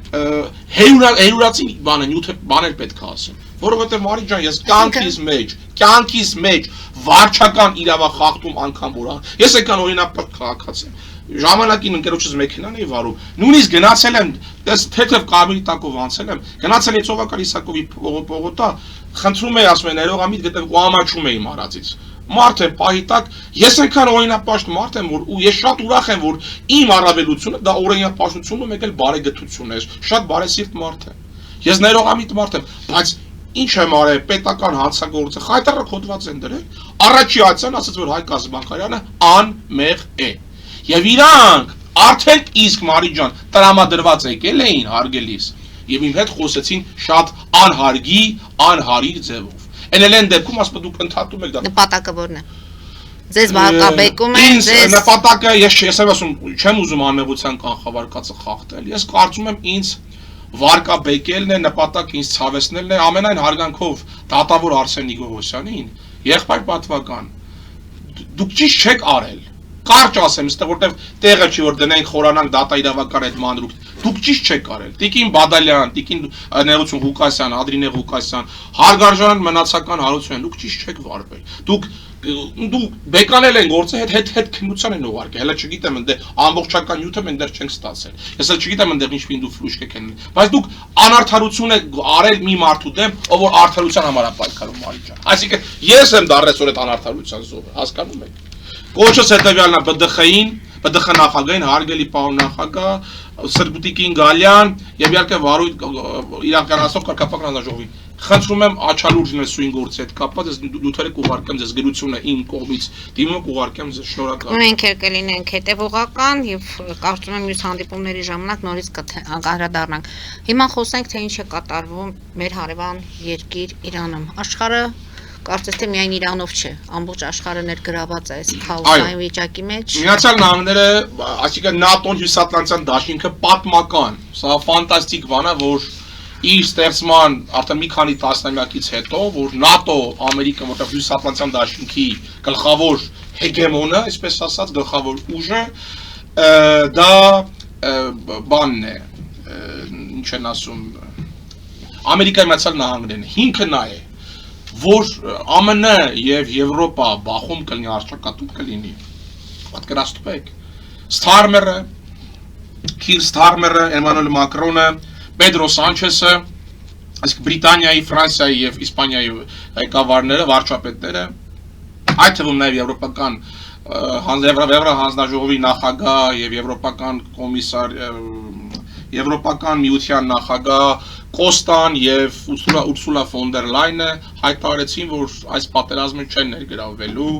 հերուրացի բաներ պետք է ասեմ։ Որովհետեւ Մարի ջան, ես կյանքիս մեջ վարչական իրավախախտում անգամ որ ես եկան օրինապատ քաղաքացի եմ։ Ժամանակին ընկերոջս մեքենան էի վարում, նույնիսկ գնացել եմ, թեթև կարմիրի տակով անցել եմ, գնացել էի Ծովակար Իսակովի պողոտա, խնդրում էի ասում եմ ներողամիտ գտել ու ամաչում էի մարածից։ Մարդ եմ պահի տակ, ես այնքան օրինապաշտ մարդ եմ, որ ու ես շատ ուրախ եմ, որ իմ առավելությունը դա օրինապաշտությունն ու մեկ էլ բարեգտությունն է, շատ բարեսիրտ մարդ եմ։ Ես ներողամիտ մարդ եմ, բայց ինչ եմ արել, պետական հանցագործը, խայտարակ հոդված են դրել, առաջի ացան ասաց, որ Հայկ Ազգբանկարյանը անմեղ է։ Եվ իրանք արդեն իսկ Մարի ջան տրամադրված եկել էին հարգելիս եւ իմ հետ խոսեցին շատ անհարիր ձևով։ Են դեպքում ասում դուք ընդհատում եք դա։ Նպատակը որն է։ Ձեզ վարկաբեկում են, ձեզ նպատակը ես եմ ասում, չեմ ուզում անմեղության կանխավարկածը խախտել։ Ես կարծում եմ ինձ վարկաբեկելն է, նպատակը ինձ ցավեցնելն է, ամենայն հարգանքով դատավոր Արսեն Նիկողոսյանին, եղբայր պատվական դուք ճիշտ չեք արել։ Կարճ ասեմ, այստեղ որտեվ տեղը չի որ դնենք խորանանք դատա իրավական այդ մանրուք։ Դուք ճիշտ չեք արել։ Տիկին Բադալյան, Տիկին Ներություն Ղուկասյան, Ադրինե Ղուկասյան, հարգարժան մնացական հարություն, դուք ճիշտ չեք վարվել։ Դուք բեկանել են գործը հետ քննության են ուղարկել։ Հələ չգիտեմ ընդ ամբողջական նյութը մենք դեռ չենք ստացել։ Ես էլ չգիտեմ ընդ ինչպին դու ֆլուշ եք քննել։ Բայց դուք անարդարություն եք արել մի մարդու դեմ, ով որ արդարության համար է պայքարում Մարի ջան։ Այսինքն ես եմ դառնես որ այդ անարդարության զոհը, հասկանում եք։ Կոչս հետևյալն է ԲԴԽ-ին, ԲԴԽ նախագահին, հարգելի պարոն նախագահ, Սրբուտիկին Գալյան եւ իհարկե վարույթ իրականացնող կարգապահ հանձնաժողովին։ Խնդրում եմ աչալուրջ լսույն գործի հետ կապված, ես նյութերը կուղարկեմ ձեզ գրությունը իմ կողմից, դիմումը կուղարկեմ ձեզ, շնորհակալ։ Մենք կլինենք հետևողական եւ կարծում եմ մյուս հանդիպումների ժամանակ նորից կհանդիպենք։ Հիմա խոսենք թե ինչ է կատարվում մեր հարևան երկիր Իրանում։ Աշխարհը կարծես թե միայն Իրանով չէ, ամբողջ աշխարհը ներգրաված է այս քաոսային վիճակի մեջ։ Միացյալ Նահանգները, այսինքն ՆԱՏՕ-ն հյուսատլանտյան դաշինքը պատմական, սա ֆանտաստիկ բան է, որ իր ստեղծման արդեն մի քանի տասնամյակից հետո, որ ՆԱՏՕ, Ամերիկան, որտեղ հյուսատլանտյան դաշինքի գլխավոր հեգեմոնը, այսպես ասած, գլխավոր ուժը, դա բանն է, ինչ են ասում, Ամերիկայի Միացյալ Նահանգներն է, հիմքը նա է, որ ԱՄՆ եւ Եվրոպա բախում կլինի արժակատում կլինի։ Պատկերացնեք, Ստարմերը, Քիր Ստարմերը, Էմանուել Մակրոնը, Պեդրո Սանչեսը, այսինքն Բրիտանիայի, Ֆրանսիայի եւ Իսպանիայի ղեկավարները, վարչապետները, այդ թվում նաեւ եվրոպական հանձնաժողովի նախագահ եւ եվրոպական կոմիսար, եվրոպական միության նախագահ Կոստան եւ Ուրսուլա ֆոն դեր Լայնը հայտարարեցին, որ այս պատերազմը չեն ներգրավվելու,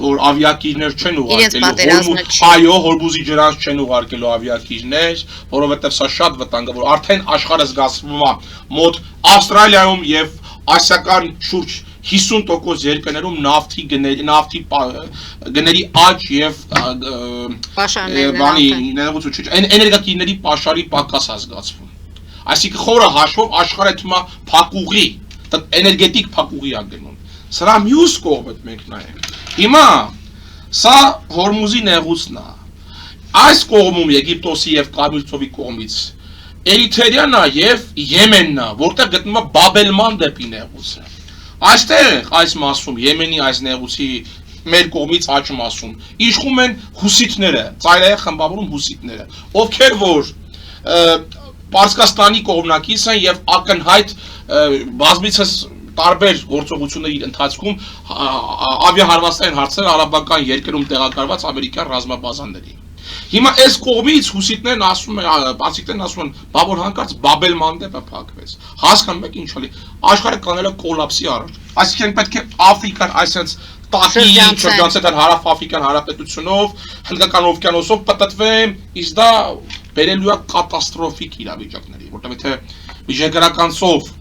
որ ավիակիրներ չեն ուղարկելու, այո, Հորմուզի ջրանց չեն ուղարկելու ավիակիրներ, որովհետեւ սա շատ վտանգ է, որ արդեն աշխարհը զգացվում է մոտ Ավստրալիայում եւ ասիական շուրջ 50% երկրներում նավթի գների աճ եւ էներգակիրների պաշարի պակաս է զգացվում։ Այսինքն խորը հաշվով աշխարհը թվում է փակուղի, էներգետիկ փակուղի է գնում։ Սրա մյուս կողմը մենք նայենք։ Հիմա սա Հորմուզի նեղուցն է։ Այս կողմում Եգիպտոսի եւ Կարմիր կողմից Էրիթրեան է եւ Եմենն է, որտեղ գտնվում է Բաբելման դեպի նեղուցը։ Այստեղ այս մասում Եմենի այս նեղուցի մեր կողմից աճ մասում իշխում են հուսիտները, ծայրահեղ խմբավորում հուսիտները, ովքեր որ Պարսկաստանի կողմնակից են եւ ակնհայտ բազմիցս տարբեր գործողությունների ընթացքում ավիահարվածային հարցեր արաբական երկրում տեղակայված ամերիկյան ռազմաբազաների։ Հիմա այս կողմից հուսիտներն ասում են, բացիկներն ասում են, բա որ հանկարծ Բաբել մանդեպը փակվեց։ Հասկանում եք ինչ ալի, աշխարհը կանել է կոլապսի առաջ։ Այսինքն պետք է Աֆրիկան այսպես տակի շրջանցել հարավ-աֆրիկյան հանրապետությունով, Հնդկական օվկիանոսով պատտվեն, իսկ դա բերելու է կատաստրոֆիկ իրավիճակների, որտեղ եթե միջերկրականցով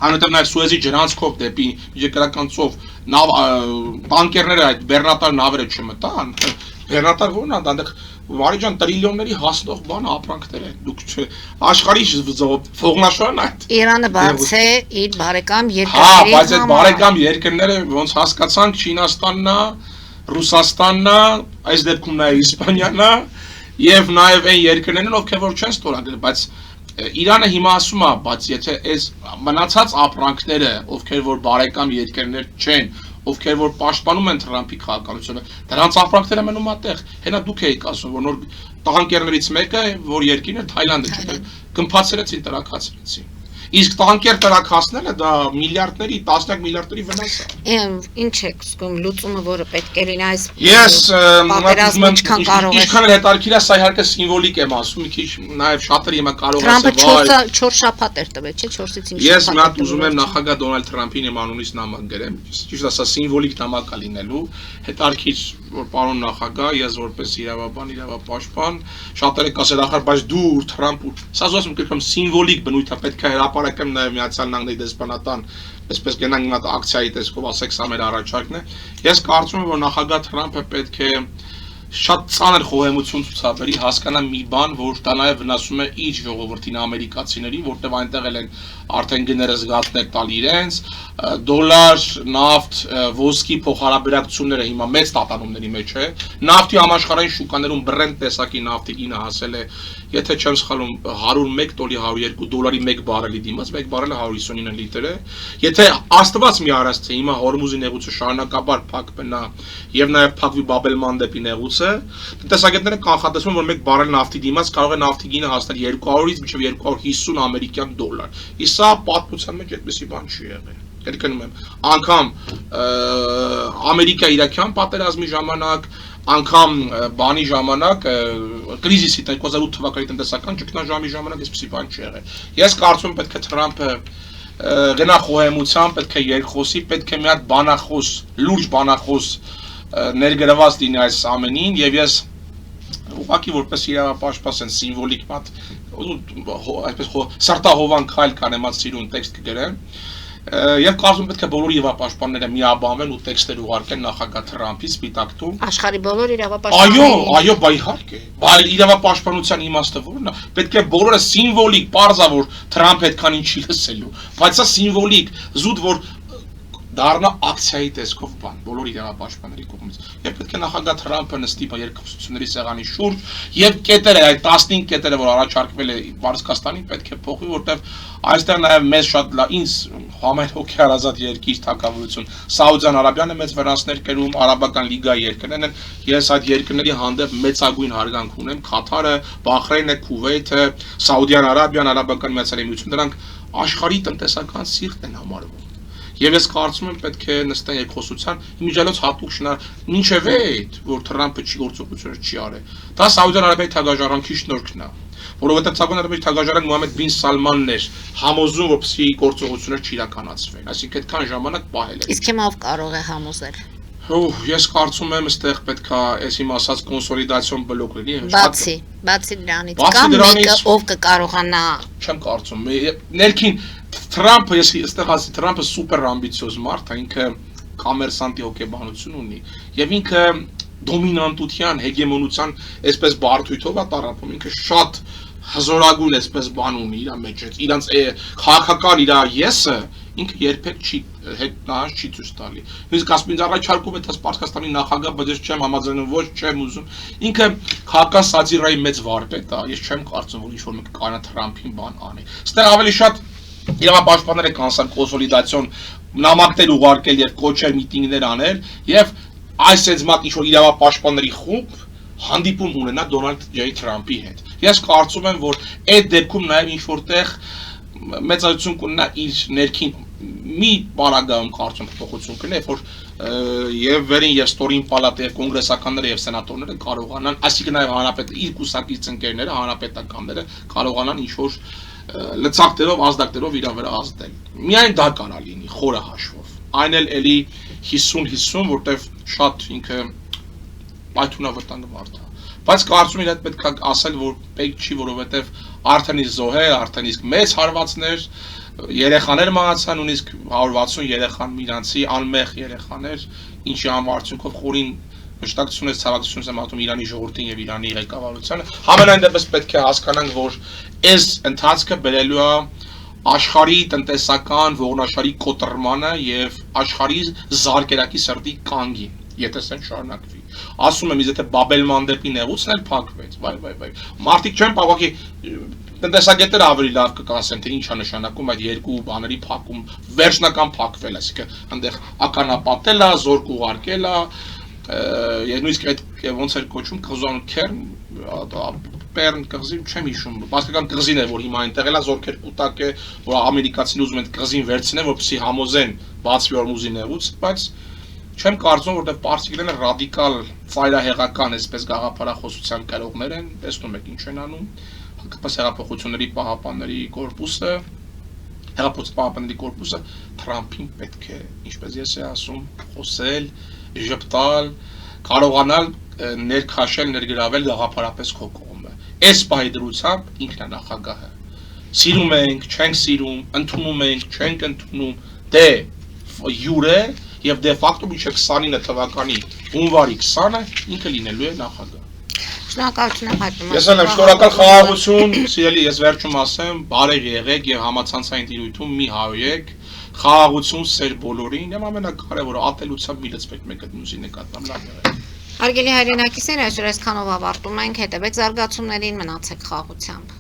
այնուհետև նաև Սուեզի ջրանցքով դեպի միջերկրականցով տանկերները այդ բեռնատար նավերը չմտան, բեռնատար ո՞րն է, այնտեղ Վարի ջան տրիլիոնների հասնող բան ապրանքներ են, դուք աշխարհի ֆողնաշարն այդ։ Իրանը բաց է իր բարեկամ Հա, երկրների բայց այդ բարեկամ երկրները ոնց հասկացանք Չինաստանն է, Ռուսաստանն է, այս դեպքում նաև Իսպանիան է եւ նաև այն երկրներն ովքեր որ չեն ստորագրել, բայց Իրանը հիմա ասում է, բայց եթե այս մնացած ապրանքները, ովքեր որ բարեկամ երկրներ չեն, ովքեր որ պաշտպանում են Թրամփի քաղաքականությունը, դրանց ապրանքները մնում է տեղ։ Հենա դուք եք ասում, որ նոր տանկերներից մեկը, որ երկիրն է Թայլանդը չէ, գմփացրեցին, տրակացրեցին։ Իսկ տանկեր տրակացնելը դա միլիարդների, տասնյակ միլիարդների վնաս է։ Ինչ եք զգում լուծումը, որը պետք է լինի այս Ես պատերազմը ինչքան կարող է։ Ինչքան էլ հետաքրքիր է, սա իհարկե սիմվոլիկ եմ ասում, մի քիչ նաև շատերը հիմա կարող են Թրամփը 4 շաբաթ էր տվել, չէ՞, 4-ից 5 շաբաթ։ Ես մի հատ ուզում եմ նախագահ Դոնալդ Թրամփին իմ անունից նամակ գրեմ, ճիշտ ասած սիմվոլիկ նամակ է լինելու, հետաքրքիր որ պարոն նախագահ, ես որպես իրավաբան, իրավապաշտպան, շատերը կասեն ախր, բայց դու Թրամփ, սա ասում եմ սիմվոլիկ բնույթ է, պետք է հրապարակեմ նաև Միացյալ Նահանգների դեսպանատան, այսպես գնանք մի հատ ակցիայի տեսքով, ասեք սա մեր առաջարկն է։ Ես կարծում եմ, որ նախագահ Թրամփը պետք է շատ ծանր խոհեմություն ցուցաբերի հասկանա մի բան, որ դա նաև վնասում է իր ժողովրդին ամերիկացիներին, որտեղ այնտեղ են արդեն գները զգացներ տալ իրենց, դոլար, նավթ, ոսկի փոխհարաբերակցությունները հիմա մեծ տատանումների մեջ է, նավթի համաշխարհային շուկաներում բրենդ տեսակի նավթի գինը հասել է, եթե չեմ սխալվում, 101 դոլարի 102 դոլարի 1 բարելի դիմաց, 1 բարելը 159 լիտր է, եթե աստված մի արած թե հիմա Հորմուզի նեղուցը շարունակաբար փակ մնա եւ նաեւ փակվի Բաբելմանդեպի նեղուցը, տնտեսագետները կանխատեսում որ 1 բարել նավթի դիմաց կարող է նավթի գինը հասնել 200-ից մինչեւ 250 ամերիկյան դոլար։ Սա պատմության մեջ այդպեսի բան չի եղել։ Կրկնում եմ, անգամ Ամերիկա-Իրաքյան պատերազմի ժամանակ, անգամ բանի ժամանակ, կրիզիսի 2008 թվականի տնտեսական ճգնաժամի ժամանակ այսպեսի բան չի եղել։ Ես կարծում եմ պետք է Թրամփը գնա խոհեմության, պետք է երկխոսի, պետք է մի հատ բանախոս, լուրջ բանախոս ներգրաված լինի այս ամենին եւ ես ուղղակի որպես իրավապաշտպան սիմվոլիկ մատ այսպես սարտահովան քայլ կանեմած սիրուն տեքստ կգրեմ եւ կարծում պետք է բոլոր իրավապաշտպանները միաբանվեն ու տեքստեր ուղարկեն նախագահ Թրամփից Սպիտակ տուն աշխարհի բոլոր իրավապաշտպաններին այո բայ իհարկե բայց իրավապաշտպանության իմաստը որն է պետք է բոլորը սիմվոլիկ բարձա որ Թրամփը այդքան ինչի լսելու բայց սա սիմվոլիկ զուտ որ դառնա ակցիայի տեսքով բան բոլոր իրավապաշտպանների կողմից եւ պետք է նախագահ Թրամփը նստի երկխոսությունների սեղանի շուրջ եւ կետերը այդ 15 կետերը որ առաջարկվել է Վարսկաստանին պետք է փոխվի որտեվ այստեղ նաեւ մեզ շատ ինձ համայն հոգեարազատ երկիր թակավորություն Սաուդյան Արաբիան է մեծ վրանցներ կերում արաբական լիգայի երկրներն են ես այդ երկրների հանդեպ մեծագույն հարգանք ունեմ Կաթարը Բախրեյնը Քուվեյթը Սաուդյան Արաբիան Արաբական Միացյալ Էմիրությունները դրանք աշխարհի տնտեսական սիրտ են համարվում Եվ ես կարծում եմ պետք է նստեն երկխոսության իմիջիալոց հատուկ շնար մինչև այդ որ Թրամփը չի գործողություններ չի արել դա Սաուդյան Արաբիայի թագաժարանքի շնորհքն է որովհետև Սաուդյան Արաբիայի թագաժարան Մոհամմեդ բին Սալմանն էր համոզում որպեսզի գործողություններ չիրականացվեն այսինքն այդքան ժամանակ պահել է Իսկ հիմա ով կարող է համոզել Ես կարծում եմ այստեղ պետք է այս իմ ասած կոնսոլիդացիոն բլոկ լինի Բացի դրանից կամ մեկը ով կկարողանա Չեմ կարծում ներքին Թրամփը ես այստեղ ասի Թրամփը սուպեր ամբիցիոզ մարդ է ինքը կոմերսանտի հոգեբանություն ունի եւ ինքը դոմինանտության հեգեմոնության այսպես բարդույթով է տարապում ինքը շատ հզորագույն այսպես բան ունի իր մեջ իրանց քաղաքական իր եսը ինքը երբեք չի հետնահանջ չի ցույց տալի նույնիսկ ասում ինձ առաջարկում է դա Պարսկաստանի նախագահ բայց ես չեմ համաձայնում ոչ չեմ ուզում ինքը քաղաքական սատիրայի մեծ վարպետ է ես չեմ կարծում որ ինչ-որ մեկը կանա Թրամփին բան անի այստեղ ավելի շատ իրավապաշտպանները կանցան կոնսոլիդացիոն նամակներ ուղարկել եւ կոչեր միտինգներ անել եւ այս այս մատ ինչ-որ իրավապաշտպանների խումբ հանդիպում ունենա Դոնալդ Ջեյ Թրամփի հետ ես կարծում եմ որ այդ դեպքում նաեւ ինչ որտեղ մեծացություն կունենա իր ներքին մի բանագայում կարծում փոփոխություն կլինի որ եւ վերին եւ ստորին պալատը եւ կոնգրեսականները եւ սենատորները կարողանան այսինքն նաեւ հանրապետ իր կուսակից ընկերները հանրապետականները կարողանան ինչ որ լծակներով ազդակներով իր վրա ազդել միայն դա կարա լինի խորը հաշվով այն էլի 50-50 որտեվ շատ ինքը պայթունավտանգ մարդ է բայց կարծում եմ պետք է ասել որ պետք չի որովհետեւ արդեն իսկ զոհեր արդեն իսկ մեծ հարվածներ երեխաներ մահացան նույնիսկ 160 երեխան միրանցի անմեղ երեխաներ ինչի համարցունքով խորին վշտակցություն է ցավակցություն եմ ատում Իրանի ժողովրդին եւ Իրանի ղեկավարությանը համենայն դեպս պետք է հասկանանք որ այս ընթացքը բերելու է աշխարհի տնտեսական ողնաշարի կոտրմանը եւ աշխարհի զարգերակի սրտի կանգին եթե սեն շարունակվի ասում եմ եթե Բաբելմանդեպի նեղուցն էլ փակվեց վայ մարդիկ չեն պավակի տնտեսագետները ավելի լավ կասեն թե ինչ է նշանակում այդ երկու բաների փակում վերջնական փակվել այսինքն այնտեղ ականապատել է զորք ուղարկել է եւ նույնիսկ այդ ոնց էր կոչում կղզանքերն Պերն կղզին չեմ հիշում բասկական կղզին է որ հիմա այնտեղ էլա զորքեր կուտակ է որ ամերիկացին ուզում են կղզին վերցնեն որպեսզի համոզեն բացվի Հորմուզի նեղուց բայց չեմ կարծում որտեղ պարսիկներն ռադիկալ ծայրահեղական այսպես գաղափարախոսության կրողներ են տեսնում եք ինչ են անում հակապաս հեղափոխությունների պահապանների կորպուսը հեղափոխությունների կորպուսը Թրամփին պետք է ինչպես ես եմ ասում խոսել ժպտալ կարողանալ ներքաշել ներգրավել գաղափարապես քո կողմը այս պահի դրությամբ ինքն է նախագահը սիրում ենք չենք սիրում ընդունում ենք չենք ընդունում դե յուրե եւ դե ֆակտո մինչեւ 29 թվականի հունվարի 20-ը ինքը լինելու է նախագահ։ Շնորհակալություն եմ հայտնում։ Ես եմ շնորհակալ խաղաղություն, սիրելի, ես վերջում ասեմ, բարև եղեք եւ համացանցային տիրույթում մի հայեք, խաղաղություն սեր բոլորին, եւ ամենակարևորը ատելությամբ մի լծվեք մեկը մյուսի նկատմամբ լավ եղեք։ Հարգելի հայրենակիցներ, այսօր այսքանով ավարտում ենք, հետևեք զարգացումներին, մնացեք խաղաղությամբ։